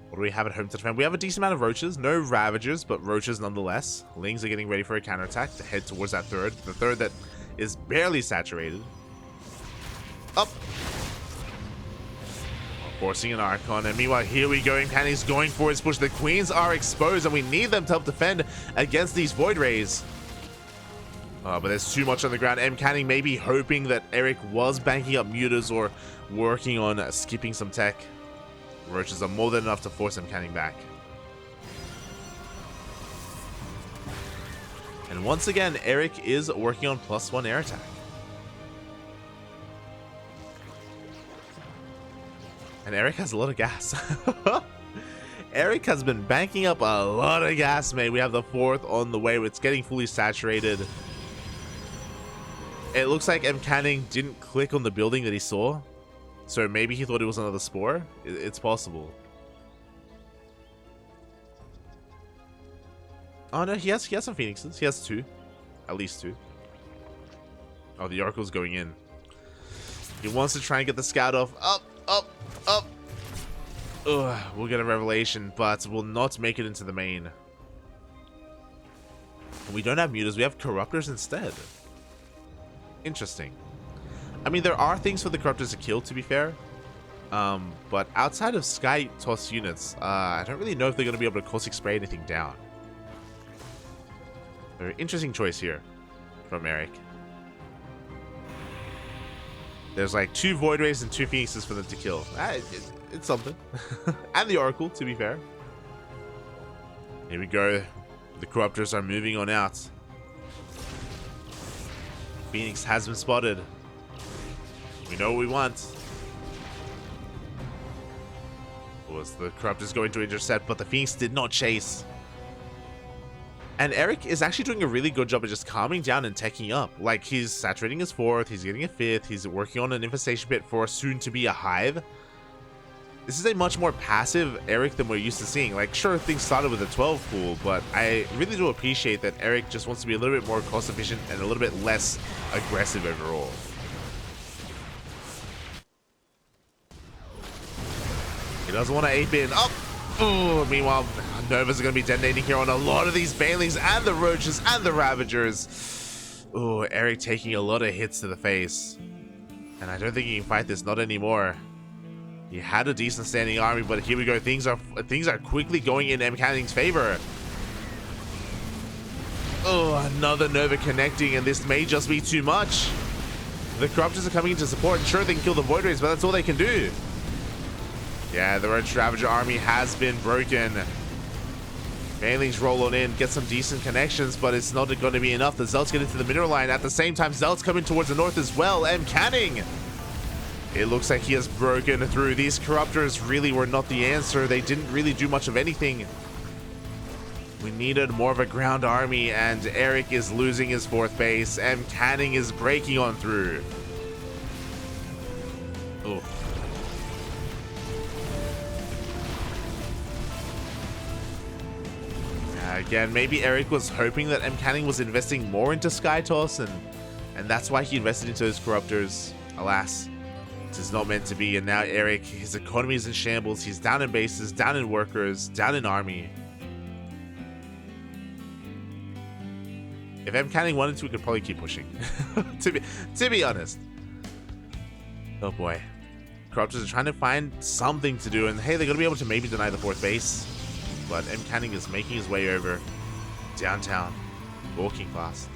What do we have at home to defend? We have a decent amount of Roaches. No Ravagers, but Roaches nonetheless. Lings are getting ready for a counterattack to head towards that third. The third that is barely saturated. Up! Forcing an Archon, and meanwhile, here we go. Mcanning's going for his push. The Queens are exposed, and we need them to help defend against these Void Rays. But there's too much on the ground. Mcanning may be hoping that Erik was banking up Mutas or working on skipping some tech. Roaches are more than enough to force Mcanning back. And once again, Erik is working on +1 air attack. And Erik has a lot of gas. Erik has been banking up a lot of gas, mate. We have the 4th on the way. It's getting fully saturated. It looks like Mcanning didn't click on the building that he saw. So maybe he thought it was another Spore. It's possible. Oh no, he has some Phoenixes. He has 2. At least 2. Oh, the Oracle's going in. He wants to try and get the scout off. Up, up, up. Ugh, we'll get a revelation, but we'll not make it into the main. We don't have Mutas, we have Corruptors instead. Interesting. I mean, there are things for the Corruptors to kill, to be fair. But outside of Sky Toss units, I don't really know if they're going to be able to caustic spray anything down. Very interesting choice here from Erik. There's like 2 Void Rays and 2 Phoenixes for them to kill. It's something. And the Oracle, to be fair. Here we go. The Corruptors are moving on out. Phoenix has been spotted. We know what we want. Was the Corruptors going to intercept, but the Phoenix did not chase. And Erik is actually doing a really good job of just calming down and teching up. Like, he's saturating his 4th, he's getting a 5th, he's working on an infestation pit for soon to be a hive. This is a much more passive Erik than we're used to seeing. Like, sure, things started with a 12 pool, but I really do appreciate that Erik just wants to be a little bit more cost efficient and a little bit less aggressive overall. He doesn't want to 8-bit. Up! Oh, meanwhile, Novas are going to be detonating here on a lot of these Banelings and the Roaches and the Ravagers. Oh, Erik taking a lot of hits to the face. And I don't think he can fight this, not anymore. He had a decent standing army, but here we go. Things are quickly going in Mcanning's favor. Oh, another Nova connecting, and this may just be too much. The Corruptors are coming into support. Sure, they can kill the Void Rays, but that's all they can do. Yeah, the Roach Ravager army has been broken. Banelings roll on in, get some decent connections, but it's not going to be enough. The Zelts get into the mineral line. At the same time, Zelts coming towards the north as well. Mcanning! It looks like he has broken through. These Corruptors really were not the answer. They didn't really do much of anything. We needed more of a ground army, and Erik is losing his 4th base. Mcanning is breaking on through. Oh. Again, maybe Erik was hoping that Mcanning was investing more into Skytoss, and that's why he invested into those Corruptors. Alas, this is not meant to be, and now Erik, his economy is in shambles. He's down in bases, down in workers, down in army. If Mcanning wanted to, we could probably keep pushing. to be honest. Oh boy. Corruptors are trying to find something to do, and hey, they're going to be able to maybe deny the 4th base. But Mcanning is making his way over downtown, walking fast.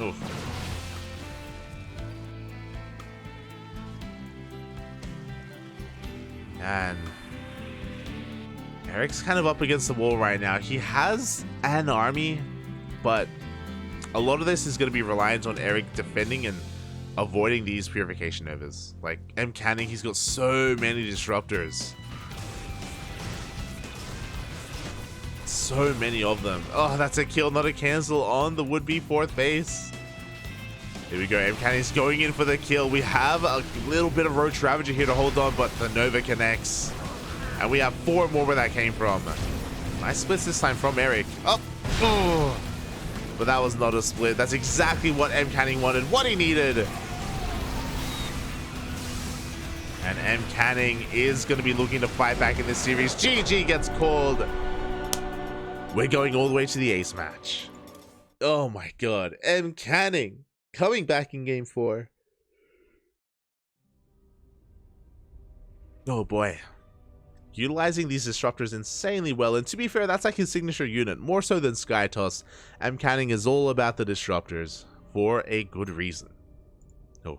Oof. And Erik's kind of up against the wall right now. He has an army, but a lot of this is going to be reliant on Erik defending and avoiding these purification overs. Like Mcanning, he's got so many disruptors. So many of them. Oh, that's a kill, not a cancel on the would-be 4th base. Here we go. Mcanning's going in for the kill. We have a little bit of Roach Ravager here to hold on, but the Nova connects. And we have 4 more where that came from. Nice splits this time from Erik. Oh, but that was not a split. That's exactly what Mcanning wanted, what he needed. And Mcanning is going to be looking to fight back in this series. GG gets called. We're going all the way to the ace match. Oh my god. Mcanning coming back in game 4. Oh boy. Utilizing these disruptors insanely well, and to be fair, that's like his signature unit, more so than Skytoss. Mcanning is all about the disruptors, for a good reason. Oh.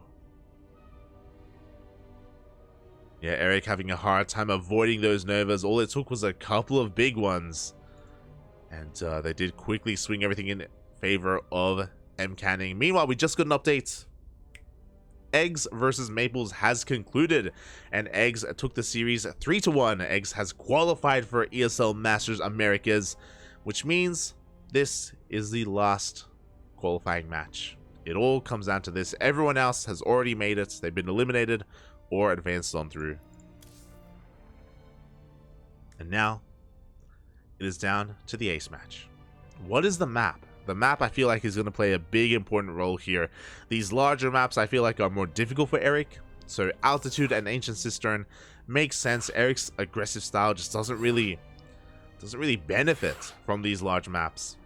Yeah, Erik having a hard time avoiding those Novas. All it took was a couple of big ones. And they did quickly swing everything in favor of Mcanning. Meanwhile, we just got an update. Eggs versus Maples has concluded, and Eggs took the series 3-1. Eggs has qualified for ESL Masters Americas, which means this is the last qualifying match. It all comes down to this. Everyone else has already made it. They've been eliminated or advanced on through. And now it is down to the ace match. What is the map? The map, I feel like, is going to play a big important role here. These larger maps, I feel like, are more difficult for Erik. So Altitude and Ancient Cistern makes sense. Erik's aggressive style just doesn't really benefit from these large maps.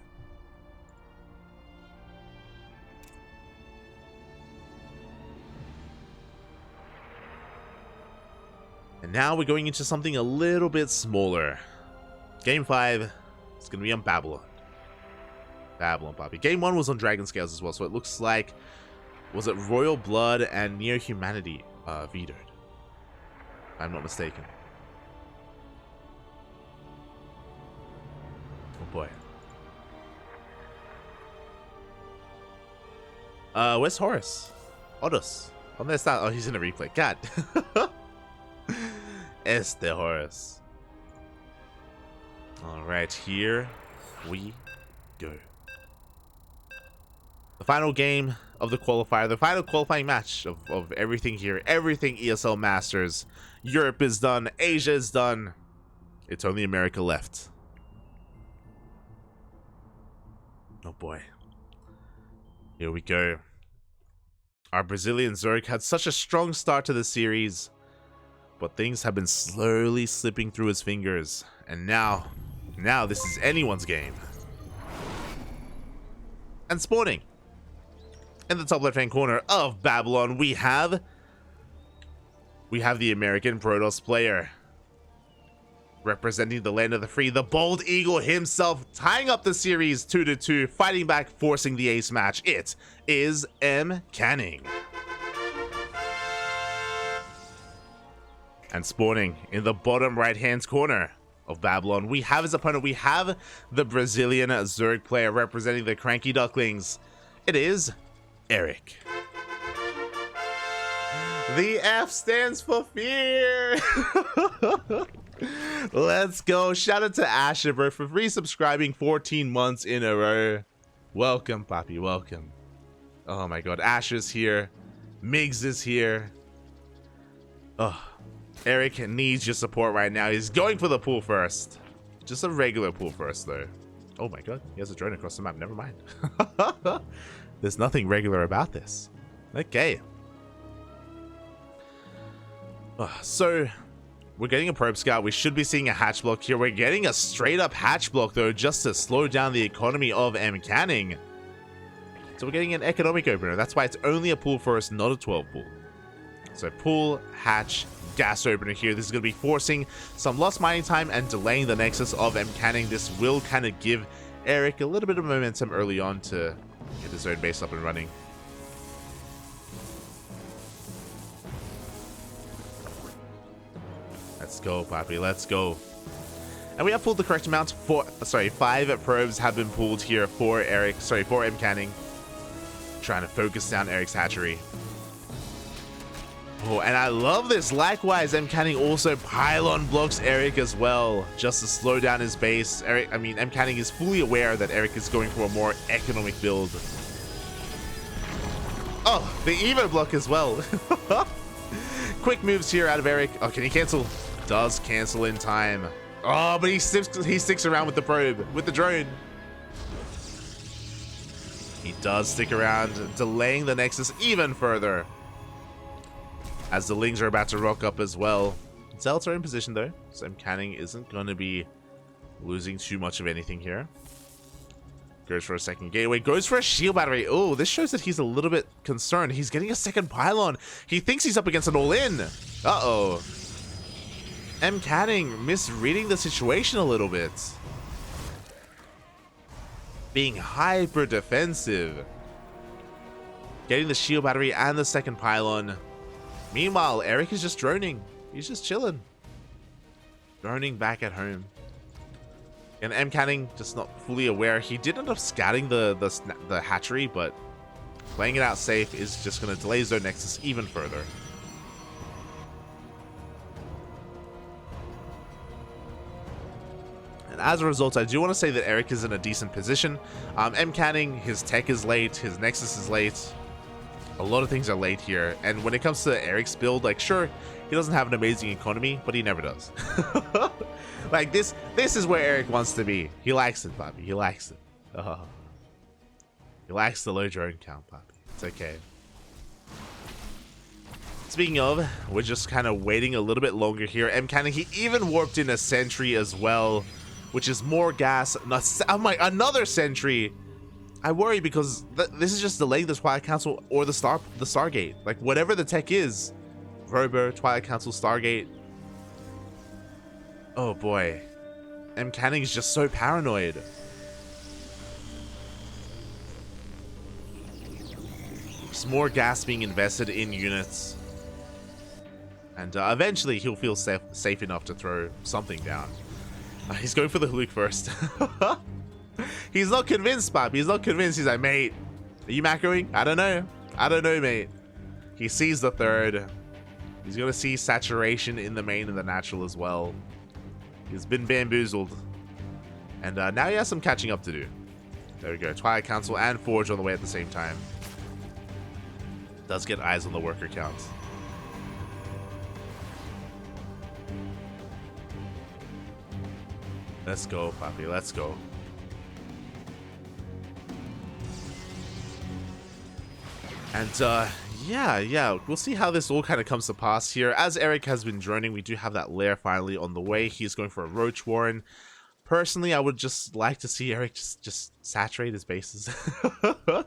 And now we're going into something a little bit smaller. Game 5 is going to be on Babylon. Babylon, Poppy. Game 1 was on Dragon Scales as well, so it looks like, was it Royal Blood and Near Humanity vetoed? If I'm not mistaken. Oh boy. Where's Horus? Odus. Oh, there's that. Oh, he's in a replay. God. Este Horus. Alright, here we go. The final game of the qualifier, the final qualifying match of everything here, everything ESL Masters. Europe is done, Asia is done. It's only America left. Oh boy. Here we go. Our Brazilian Zerg had such a strong start to the series, but things have been slowly slipping through his fingers. And now this is anyone's game. And spawning in the top left-hand corner of Babylon, we have the American Protoss player. Representing the land of the free, the Bald Eagle himself, tying up the series 2-2, fighting back, forcing the ace match. It is Mcanning. And spawning in the bottom right-hand corner of Babylon, we have his opponent. We have the Brazilian Zerg player representing the CranKy Ducklings. It is Erik. The F stands for fear. Let's go. Shout out to Asher, bro, for resubscribing 14 months in a row. Welcome, Poppy. Welcome. Oh my god. Asher's here. Migs is here. Oh, Erik needs your support right now. He's going for the pool first. Just a regular pool first, though. Oh my god. He has a drone across the map. Never mind. There's nothing regular about this. Okay. So, we're getting a probe scout. We should be seeing a hatch block here. We're getting a straight up hatch block, though, just to slow down the economy of Mcanning. So we're getting an economic opener. That's why it's only a pool first, not a 12 pool. So pool, hatch, gas opener here. This is going to be forcing some lost mining time and delaying the nexus of Mcanning. This will kind of give Erik a little bit of momentum early on to get his own base up and running. Let's go, Papi. Let's go. And we have pulled the correct amount. 5 probes have been pulled here for Erik. Sorry, for Mcanning. Trying to focus down Erik's hatchery. Oh, and I love this. Likewise, Mcanning also pylon blocks Erik as well, just to slow down his base. Mcanning is fully aware that Erik is going for a more economic build. Oh, the Evo block as well. Quick moves here out of Erik. Oh, can he cancel? Does cancel in time. Oh, but he sticks around with the probe, with the drone. He does stick around, delaying the Nexus even further. As the Lings are about to rock up as well. Zealots are in position though, so Mcanning isn't going to be losing too much of anything here. Goes for a second gateway, goes for a shield battery. Oh, this shows that he's a little bit concerned. He's getting a second pylon. He thinks he's up against an all-in. Uh-oh. Mcanning misreading the situation a little bit. Being hyper defensive. Getting the shield battery and the second pylon. Meanwhile, Erik is just droning. He's just chilling. Droning back at home. And Mcanning just not fully aware. He did end up scouting the hatchery, but playing it out safe is just going to delay his own Nexus even further. And as a result, I do want to say that Erik is in a decent position. Mcanning, his tech is late, his Nexus is late. A lot of things are late here. And when it comes to Erik's build, like, sure, he doesn't have an amazing economy, but he never does. Like, this is where Erik wants to be. He likes it, Poppy. He likes it. He likes the low drone count, Poppy. It's okay. Speaking of, we're just kind of waiting a little bit longer here. Mcanning, he even warped in a sentry as well, which is more gas. I'm like, another sentry. I worry because this is just delaying the Twilight Council or the Stargate. Like, whatever the tech is. Robo, Twilight Council, Stargate. Oh boy. Mcanning is just so paranoid. There's more gas being invested in units. And eventually he'll feel safe enough to throw something down. He's going for the Hulk first. He's not convinced, Pop. He's not convinced. He's like, mate, are you macroing? I don't know. I don't know, mate. He sees the third. He's going to see saturation in the main and the natural as well. He's been bamboozled. And now he has some catching up to do. There we go. Twilight Council and Forge on the way at the same time. Does get eyes on the worker count. Let's go, Papi. Let's go. And yeah, we'll see how this all kind of comes to pass here. As Erik has been droning, we do have that lair finally on the way. He's going for a Roach Warren. Personally, I would just like to see Erik just saturate his bases. And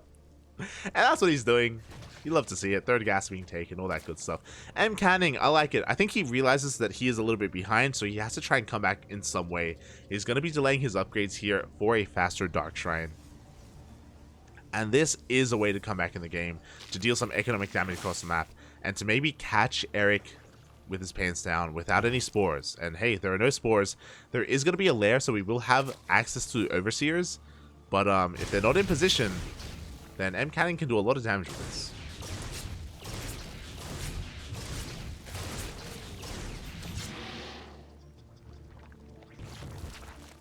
that's what he's doing. You love to see it. Third gas being taken, all that good stuff. Mcanning, I like it. I think he realizes that he is a little bit behind, so he has to try and come back in some way. He's going to be delaying his upgrades here for a faster Dark Shrine. And this is a way to come back in the game, to deal some economic damage across the map, and to maybe catch Erik with his pants down without any spores. And hey, there are no spores. There is going to be a lair, so we will have access to Overseers. But if they're not in position, then Mcanning can do a lot of damage with this.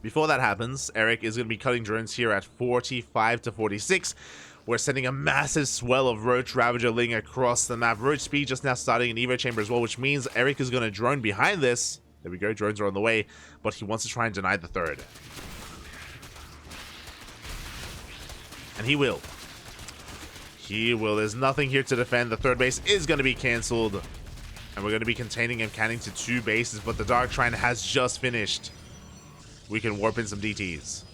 Before that happens, Erik is going to be cutting drones here at 45 to 46. We're sending a massive swell of Roach Ravager Ling across the map. Roach Speed just now starting an Evo Chamber as well, which means Erik is going to drone behind this. There we go, drones are on the way, but he wants to try and deny the third. And he will. He will. There's nothing here to defend. The third base is going to be cancelled. And we're going to be containing Mcanning to 2 bases, but the Dark Shrine has just finished. We can warp in some DTs.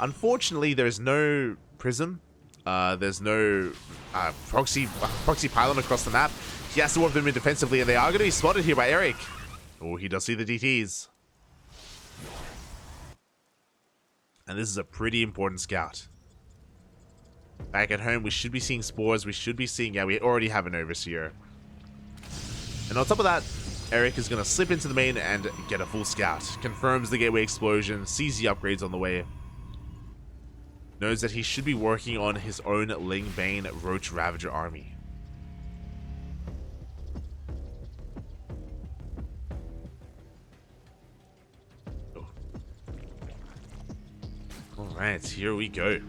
Unfortunately, there's no Prism. There's no proxy pylon across the map. He has to warp them in defensively, and they are going to be spotted here by Erik. Oh, he does see the DTs. And this is a pretty important scout. Back at home, we should be seeing spores. We should be seeing... Yeah, we already have an Overseer. And on top of that, Erik is going to slip into the main and get a full scout. Confirms the gateway explosion, sees the upgrades on the way. Knows that he should be working on his own Ling Bane Roach Ravager army. Oh. Alright, here we go.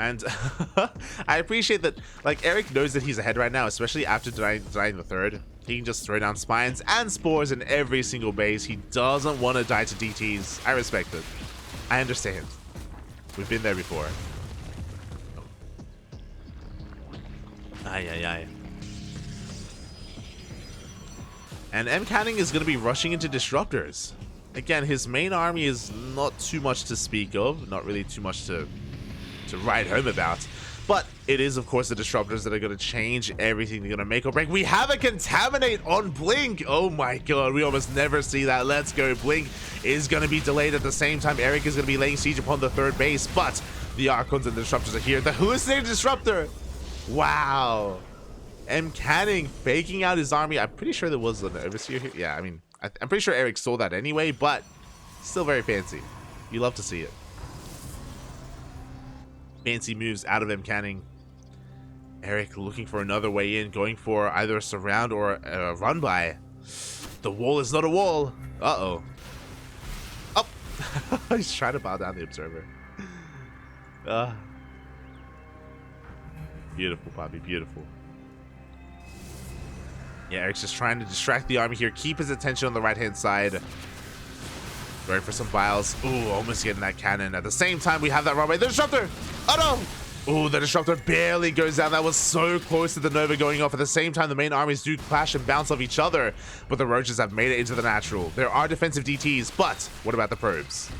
And I appreciate that, like, Erik knows that he's ahead right now, especially after dying the third. He can just throw down spines and spores in every single base. He doesn't want to die to DTs. I respect it. I understand. We've been there before. Aye, aye, aye. And Mcanning is going to be rushing into disruptors. Again, his main army is not too much to speak of. Not really too much to write home about, but it is of course the disruptors that are going to change everything. They're going to make or break. We have a contaminate on Blink. Oh my god, we almost never see that. Let's go. Blink is going to be delayed. At the same time, Erik is going to be laying siege upon the third base, but the Archons and the disruptors are here. The hallucinated disruptor. Wow. Mcanning faking out his army. I'm pretty sure there was an overseer here. Yeah, I mean, I'm pretty sure Erik saw that anyway, but still very fancy. You love to see it. Fancy moves out of Mcanning. Erik looking for another way in, going for either a surround or a run by. The wall is not a wall. Uh-oh. Oh! He's trying to bow down the observer. Beautiful, Poppy, beautiful. Yeah, Erik's just trying to distract the army here, keep his attention on the right-hand side. Going for some vials. Ooh, almost getting that cannon. At the same time, we have that runway. The disruptor! Oh no! Ooh, the disruptor barely goes down. That was so close to the Nova going off. At the same time, the main armies do clash and bounce off each other, but the roaches have made it into the natural. There are defensive DTs, but what about the probes?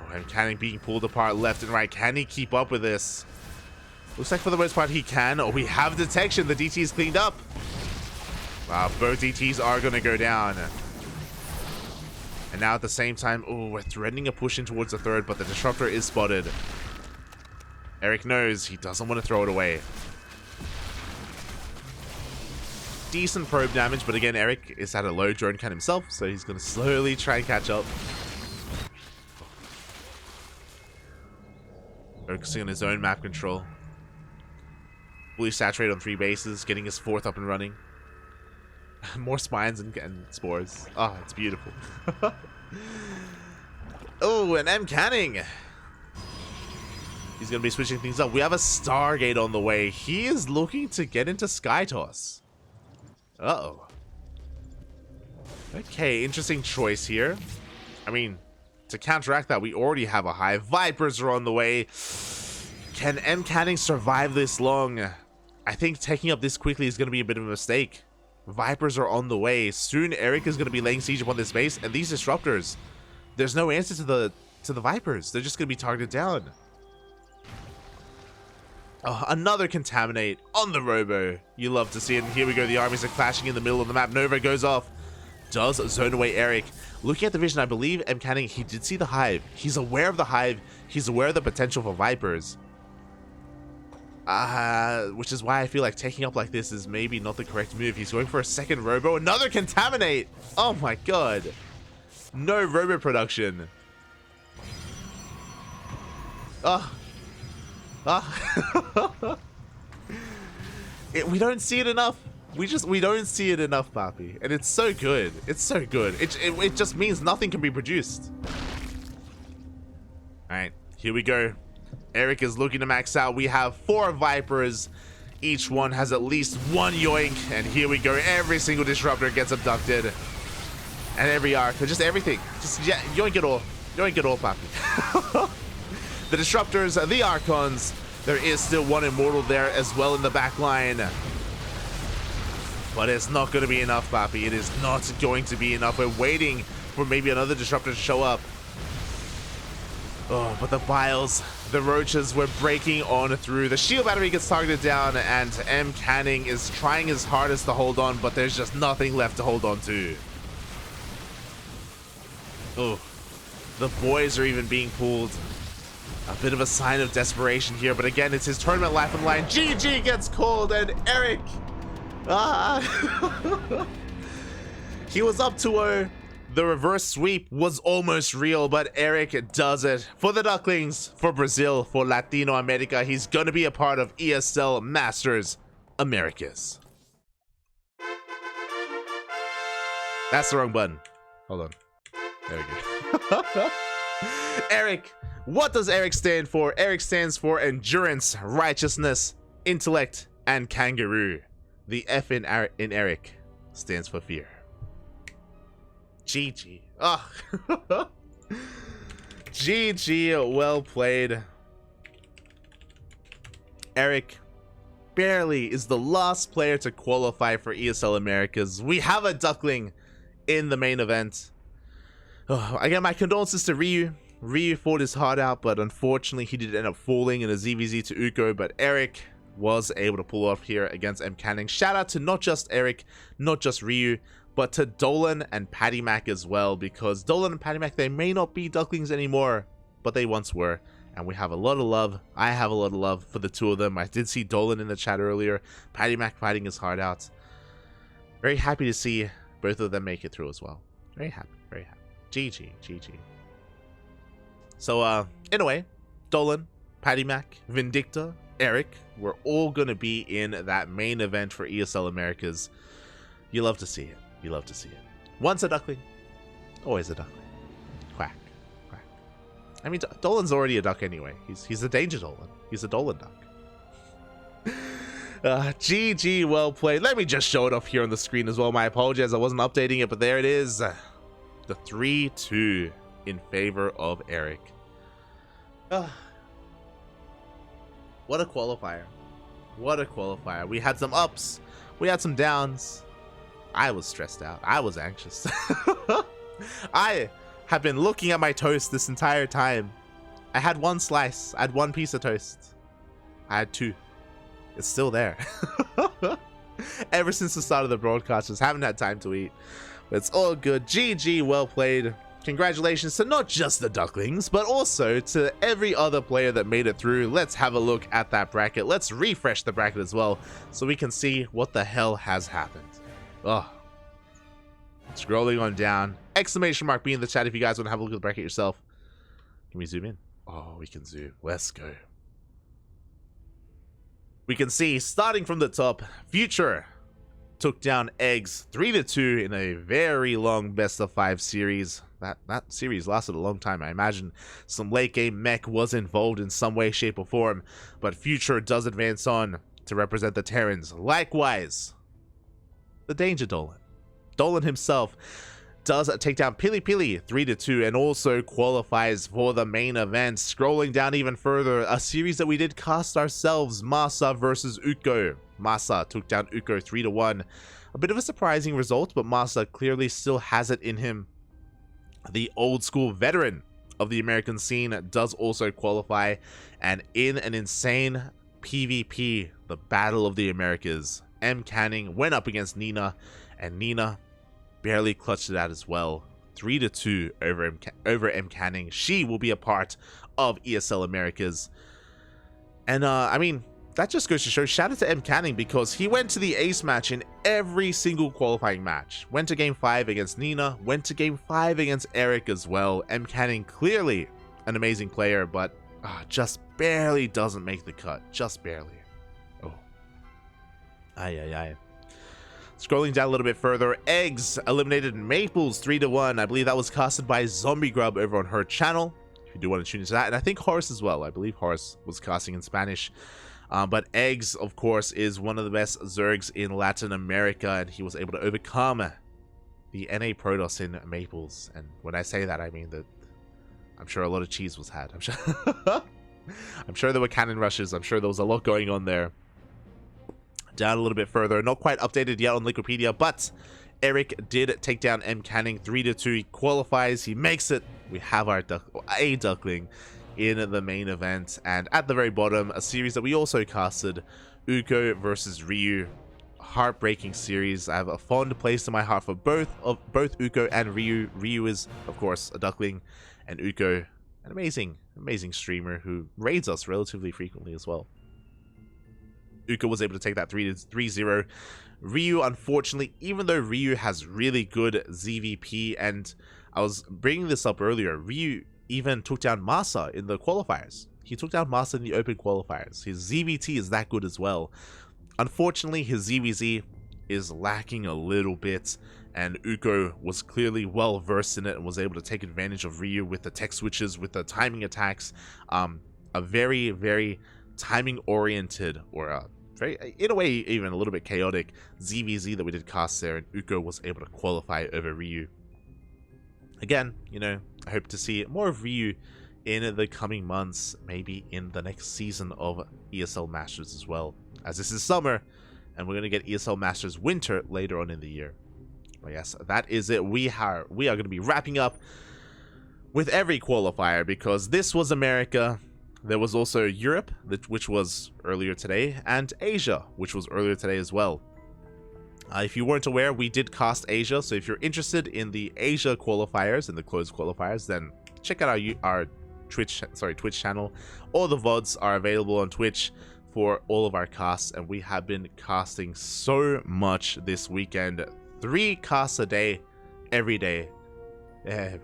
Oh, and Mcanning being pulled apart left and right. Can he keep up with this? Looks like for the most part he can. Oh, we have detection. The DT is cleaned up. Wow, both DTs are going to go down. And now at the same time, oh, we're threatening a push in towards the third, but the disruptor is spotted. Erik knows he doesn't want to throw it away. Decent probe damage, but again, Erik is at a low drone count himself, so he's going to slowly try and catch up. Focusing on his own map control. Fully saturated on 3 bases, getting his 4th up and running. More spines and spores. Oh, it's beautiful. Oh, and Mcanning. He's going to be switching things up. We have a Stargate on the way. He is looking to get into Sky Toss. Uh-oh. Okay, interesting choice here. I mean, to counteract that, we already have a hive. Vipers are on the way. Can Mcanning survive this long? I think taking up this quickly is going to be a bit of a mistake. Vipers are on the way. Soon Erik is going to be laying siege upon this base, and these disruptors, there's no answer to the Vipers. They're just going to be targeted down. Oh, another contaminate on the Robo. You love to see it. And here we go. The armies are clashing in the middle of the map. Nova goes off. Does zone away Erik. Looking at the vision, I believe Mcanning, he did see the hive. He's aware of the hive. He's aware of the potential for Vipers. Which is why I feel like taking up like this is maybe not the correct move. He's going for a second Robo. Another contaminate. Oh my god. No Robo production. We don't see it enough. We don't see it enough, Papi. And it's so good. It's so good. It just means nothing can be produced. Alright, here we go. Erik is looking to max out. We have 4 Vipers. Each one has at least 1 yoink. And here we go. Every single disruptor gets abducted. And every arc. Just everything. Just yeah, yoink it all. Yoink it all, Papi. The disruptors, the Archons. There is still 1 immortal there as well in the back line. But it's not going to be enough, Papi. It is not going to be enough. We're waiting for maybe another disruptor to show up. Oh, but the vials, the roaches were breaking on through. The shield battery gets targeted down, and Mcanning is trying his hardest to hold on, but there's just nothing left to hold on to. Oh, the boys are even being pulled. A bit of a sign of desperation here, but again, it's his tournament life on the line. GG gets called, and Erik, he was up 2-0. The reverse sweep was almost real, but Erik does it for the Ducklings, for Brazil, for Latino America. He's going to be a part of ESL Masters Americas. That's the wrong button. Hold on. There we go. Erik. What does Erik stand for? Erik stands for endurance, righteousness, intellect, and kangaroo. The F in Erik stands for fear. GG. Oh. GG, well played. Erik barely is the last player to qualify for ESL Americas. We have a Duckling in the main event. Oh, again, my condolences to Ryu. Ryu fought his heart out, but unfortunately he did end up falling in a ZvZ to Uko, but Erik was able to pull off here against Mcanning. Shout out to not just Erik, not just Ryu, but to Dolan and Patty Mac as well, because Dolan and Patty Mac, they may not be Ducklings anymore, but they once were, and we have a lot of love. I have a lot of love for the two of them. I did see Dolan in the chat earlier, Patty Mac fighting his heart out. Very happy to see both of them make it through as well. Very happy, very happy. GG, GG. So, anyway, Dolan, Patty Mac, Vindicta, Erik, we're all going to be in that main event for ESL Americas. You love to see it. You love to see it. Once a Duckling, always a Duckling. Quack, quack. I mean, Dolan's already a duck anyway. He's a danger Dolan. He's a Dolan duck. GG, well played. Let me just show it off here on the screen as well. My apologies, I wasn't updating it, but there it is. The 3-2 in favor of Erik. What a qualifier. What a qualifier. We had some ups. We had some downs. I was stressed out. I was anxious. I have been looking at my toast this entire time. I had one slice. I had one piece of toast. I had two. It's still there. Ever since the start of the broadcast, just haven't had time to eat. But it's all good. GG, well played. Congratulations to not just the Ducklings, but also to every other player that made it through. Let's have a look at that bracket. Let's refresh the bracket as well, so we can see what the hell has happened. Oh, scrolling on down. Exclamation mark B in the chat if you guys want to have a look at the bracket yourself. Can we zoom in? Oh, we can zoom. Let's go. We can see, starting from the top, Future took down Eggs 3-2 in a very long best-of-5 series. That series lasted a long time. I imagine some late-game mech was involved in some way, shape, or form, but Future does advance on to represent the Terrans. Likewise, the Danger Dolan. Dolan himself does take down Pili Pili 3-2 and also qualifies for the main event. Scrolling down even further, a series that we did cast ourselves, Masa versus Uko. Masa took down Uko 3-1. A bit of a surprising result, but Masa clearly still has it in him. The old school veteran of the American scene does also qualify, and in an insane PvP, the Battle of the Americas, Mcanning went up against Nina, and Nina barely clutched it out as well. 3-2 over Mcanning. She will be a part of ESL Americas. And I mean, that just goes to show, shout out to Mcanning, because he went to the ace match in every single qualifying match. Went to game 5 against Nina, went to game 5 against Erik as well. Mcanning, clearly an amazing player, but just barely doesn't make the cut. Just barely. Oh. Aye. Scrolling down a little bit further, Eggs eliminated Maples 3-1. I believe that was casted by Zombie Grub over on her channel, if you do want to tune into that. And I think Horace as well. I believe Horace was casting in Spanish. But Eggs, of course, is one of the best Zergs in Latin America, and he was able to overcome the NA Protoss in Maples. And when I say that, I mean that I'm sure a lot of cheese was had. I'm sure there were cannon rushes. I'm sure there was a lot going on there. Down a little bit further, not quite updated yet on Wikipedia, but Erik did take down Mcanning 3-2. He qualifies, he makes it. We have our Duckling in the main event. And at the very bottom, a series that we also casted, Uko versus Ryu. Heartbreaking series. I have a fond place in my heart for both Uko and Ryu. Ryu is, of course, a Duckling, and Uko, an amazing streamer who raids us relatively frequently as well. Uka was able to take that 3-0. Ryu, unfortunately, even though Ryu has really good ZvP, and I was bringing this up earlier, Ryu even took down Masa in the qualifiers. He took down Masa in the open qualifiers. His ZvT is that good as well. Unfortunately, his ZvZ is lacking a little bit, and Uko was clearly well versed in it and was able to take advantage of Ryu with the tech switches, with the timing attacks. A very, very timing oriented, or very, in a way, even a little bit chaotic ZvZ that we did cast there, and Uko was able to qualify over Ryu. Again, you know, I hope to see more of Ryu in the coming months, maybe in the next season of ESL Masters as well, as this is summer and we're going to get ESL Masters Winter later on in the year. But yes, that is it. We are going to be wrapping up with every qualifier, because this was America. There was also Europe, which was earlier today, and Asia, which was earlier today as well. If you weren't aware, we did cast Asia, so if you're interested in the Asia qualifiers and the closed qualifiers, then check out our Twitch channel. All the VODs are available on Twitch for all of our casts, and we have been casting so much this weekend. 3 casts a day, every day. And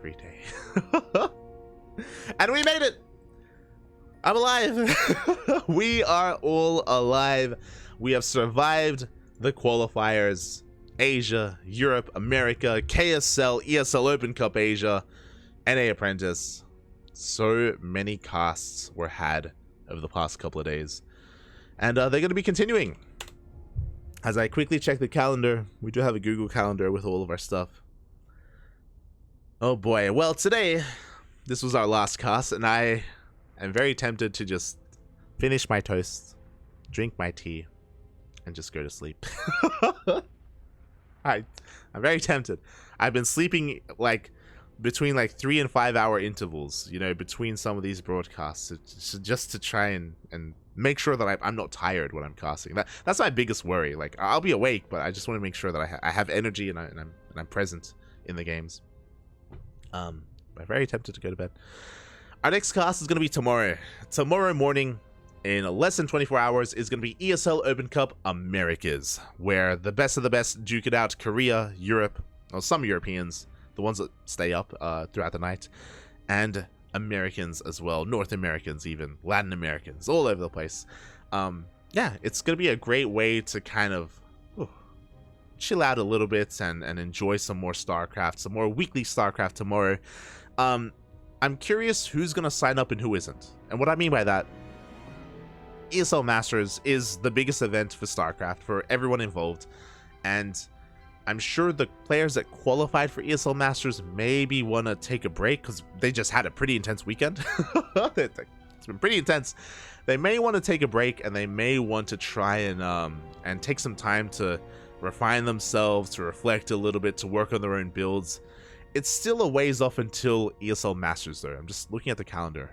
we made it! I'm alive! We are all alive. We have survived the qualifiers. Asia, Europe, America, KSL, ESL Open Cup Asia, NA Apprentice. So many casts were had over the past couple of days. And they're going to be continuing. As I quickly check the calendar, we do have a Google Calendar with all of our stuff. Oh boy. Well, today, this was our last cast, and I am very tempted to just finish my toast, drink my tea, and just go to sleep. I'm very tempted. I've been sleeping like between like 3 and 5 hour intervals, you know, between some of these broadcasts, just to try and make sure that I'm not tired when I'm casting. That's my biggest worry. Like, I'll be awake, but I just want to make sure that I have energy and I'm present in the games. I'm very tempted to go to bed. Our next cast is going to be tomorrow. Tomorrow morning, in less than 24 hours, is going to be ESL Open Cup Americas, where the best of the best duke it out. Korea, Europe, or some Europeans, the ones that stay up throughout the night, and Americans as well, North Americans even, Latin Americans, all over the place. Yeah, it's going to be a great way to kind of chill out a little bit and enjoy some more StarCraft, some more weekly StarCraft tomorrow. I'm curious who's going to sign up and who isn't. And what I mean by that, ESL Masters is the biggest event for StarCraft for everyone involved, and I'm sure the players that qualified for ESL Masters maybe want to take a break because they just had a pretty intense weekend. It's been pretty intense. They may want to take a break, and they may want to try and take some time to refine themselves, to reflect a little bit, to work on their own builds. It's still a ways off until ESL Masters, though. I'm just looking at the calendar.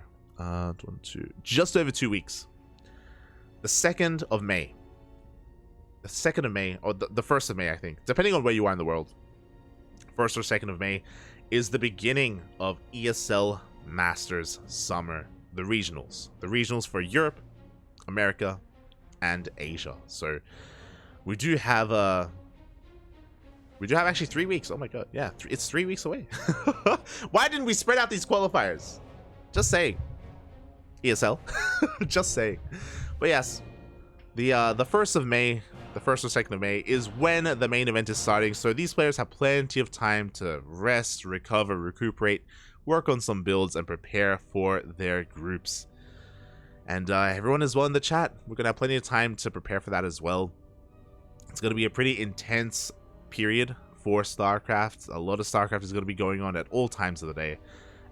Just over 2 weeks. The 2nd of May. The 2nd of May, or the 1st of May, I think, depending on where you are in the world. 1st or 2nd of May is the beginning of ESL Masters Summer, the regionals. The regionals for Europe, America, and Asia. So we do have actually 3 weeks. Oh my god, yeah, it's 3 weeks away. Why didn't we spread out these qualifiers? Just saying. ESL. Just saying. But yes, the 1st of May, the 1st or 2nd of May is when the main event is starting. So these players have plenty of time to rest, recover, recuperate, work on some builds, and prepare for their groups. And everyone as well in the chat, we're gonna have plenty of time to prepare for that as well. It's gonna be a pretty intense period for StarCraft. A lot of StarCraft is gonna be going on at all times of the day,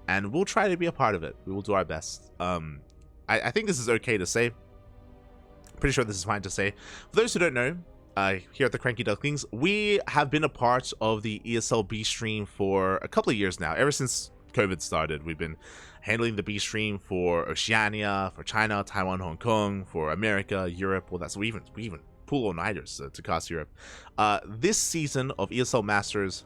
and we'll try to be a part of it. We will do our best. I think this is okay to say. Pretty sure this is fine to say. For those who don't know, here at the CranKy Ducklings, we have been a part of the ESL B stream for a couple of years now. Ever since COVID started, we've been handling the B stream for Oceania, for China, Taiwan, Hong Kong, for America, Europe. Well, that's we even pull all-nighters to cast Europe. This season of ESL Masters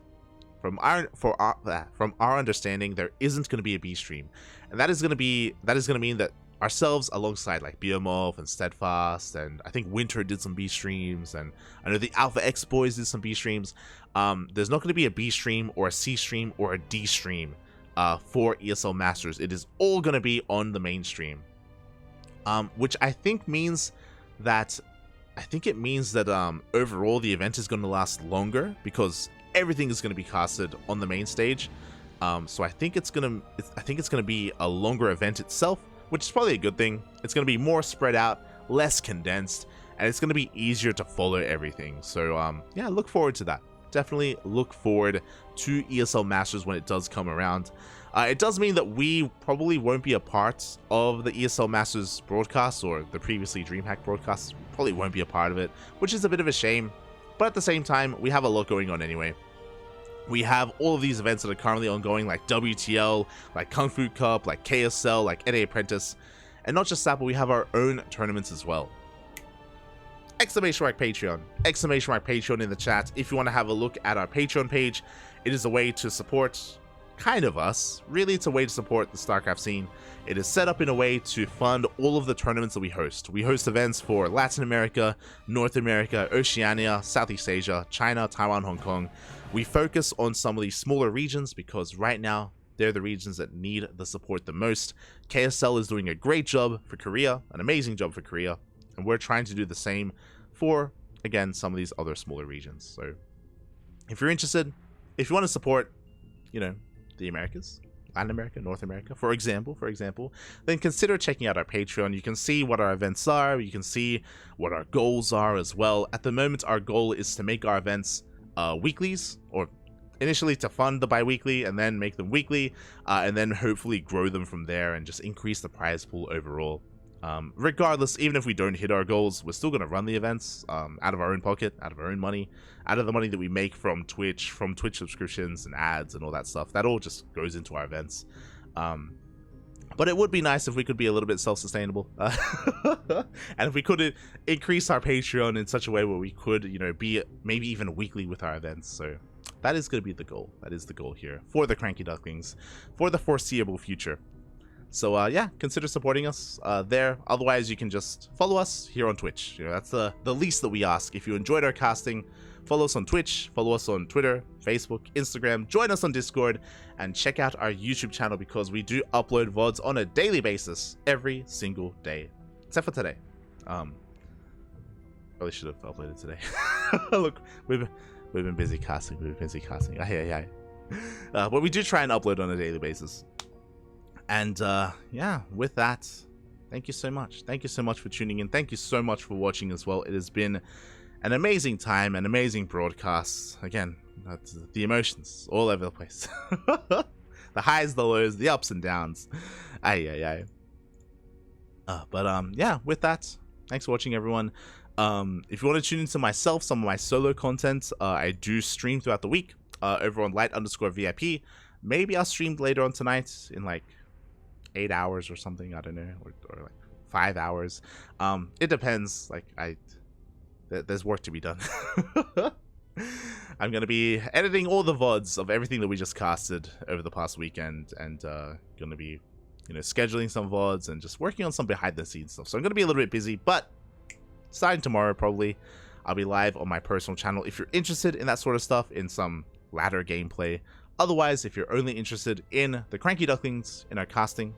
from our understanding, there isn't going to be a B stream, and that is going to mean that ourselves, alongside like Beomorph and Steadfast, and I think Winter did some B streams, and I know the Alpha X boys did some B streams. There's not going to be a B stream or a C stream or a D stream for ESL Masters. It is all going to be on the main stream, which I think means that overall the event is going to last longer because everything is going to be casted on the main stage. So I think it's going to be a longer event itself, which is probably a good thing. It's going to be more spread out, less condensed, and it's going to be easier to follow everything. So yeah, look forward to that. Definitely look forward to ESL Masters when it does come around. It does mean that we probably won't be a part of the ESL Masters broadcast, or the previously DreamHack broadcast. Probably won't be a part of it, which is a bit of a shame. But at the same time, we have a lot going on anyway. We have all of these events that are currently ongoing, like WTL, like Kung Fu Cup, like KSL, like NA Apprentice. And not just that, but we have our own tournaments as well. Exclamation mark Patreon. Exclamation mark Patreon in the chat. If you want to have a look at our Patreon page, it is a way to support kind of us. Really, it's a way to support the StarCraft scene. It is set up in a way to fund all of the tournaments that we host. We host events for Latin America, North America, Oceania, Southeast Asia, China, Taiwan, Hong Kong. We focus on some of these smaller regions because right now they're the regions that need the support the most. KSL is doing a great job for Korea, an amazing job for Korea, and we're trying to do the same for, again, some of these other smaller regions. So if you're interested, if you want to support, you know, the Americas, Latin America, North America, for example, then consider checking out our Patreon. You can see what our events are. You can see what our goals are as well. At the moment, our goal is to make our events weeklies, or initially to fund the bi-weekly and then make them weekly, and then hopefully grow them from there and just increase the prize pool overall. Regardless, even if we don't hit our goals, we're still going to run the events out of our own pocket, out of our own money, out of the money that we make from Twitch subscriptions and ads and all that stuff. That all just goes into our events. But it would be nice if we could be a little bit self-sustainable, and if we could increase our Patreon in such a way where we could, you know, be maybe even weekly with our events. So that is going to be the goal. That is the goal here for the CranKy Ducklings for the foreseeable future. So yeah, consider supporting us there. Otherwise, you can just follow us here on Twitch. You know, that's the least that we ask. If you enjoyed our casting, follow us on Twitch, follow us on Twitter, Facebook, Instagram, join us on Discord, and check out our YouTube channel because we do upload VODs on a daily basis every single day, except for today. Probably should have uploaded today. Look, we've been busy casting. But we do try and upload on a daily basis. And yeah, with that, thank you so much. Thank you so much for tuning in. Thank you so much for watching as well. It has been an amazing time, an amazing broadcast. Again, that's the emotions all over the place. The highs, the lows, the ups and downs. But yeah, with that, thanks for watching, everyone. If you want to tune into myself, some of my solo content, I do stream throughout the week over on light_VIP. Maybe I'll stream later on tonight in like 8 hours or something, I don't know, or like 5 hours. It depends. Like there's work to be done. I'm gonna be editing all the VODs of everything that we just casted over the past weekend, and gonna be, you know, scheduling some VODs and just working on some behind the scenes stuff. So I'm gonna be a little bit busy, but starting tomorrow probably I'll be live on my personal channel if you're interested in that sort of stuff, in some ladder gameplay. Otherwise, if you're only interested in the CranKy Ducklings, in our casting,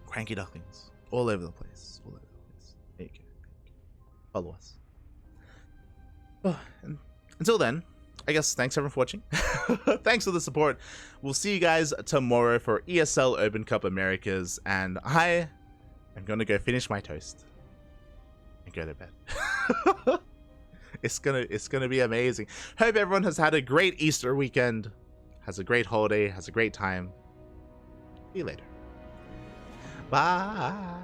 CranKy Ducklings, all over the place, all over the place. There you go. Follow us. Oh, and until then, I guess thanks everyone for watching. Thanks for the support. We'll see you guys tomorrow for ESL Open Cup Americas, and I am gonna go finish my toast and go to bed. It's gonna be amazing. Hope everyone has had a great Easter weekend, has a great holiday, has a great time. See you later. Bye.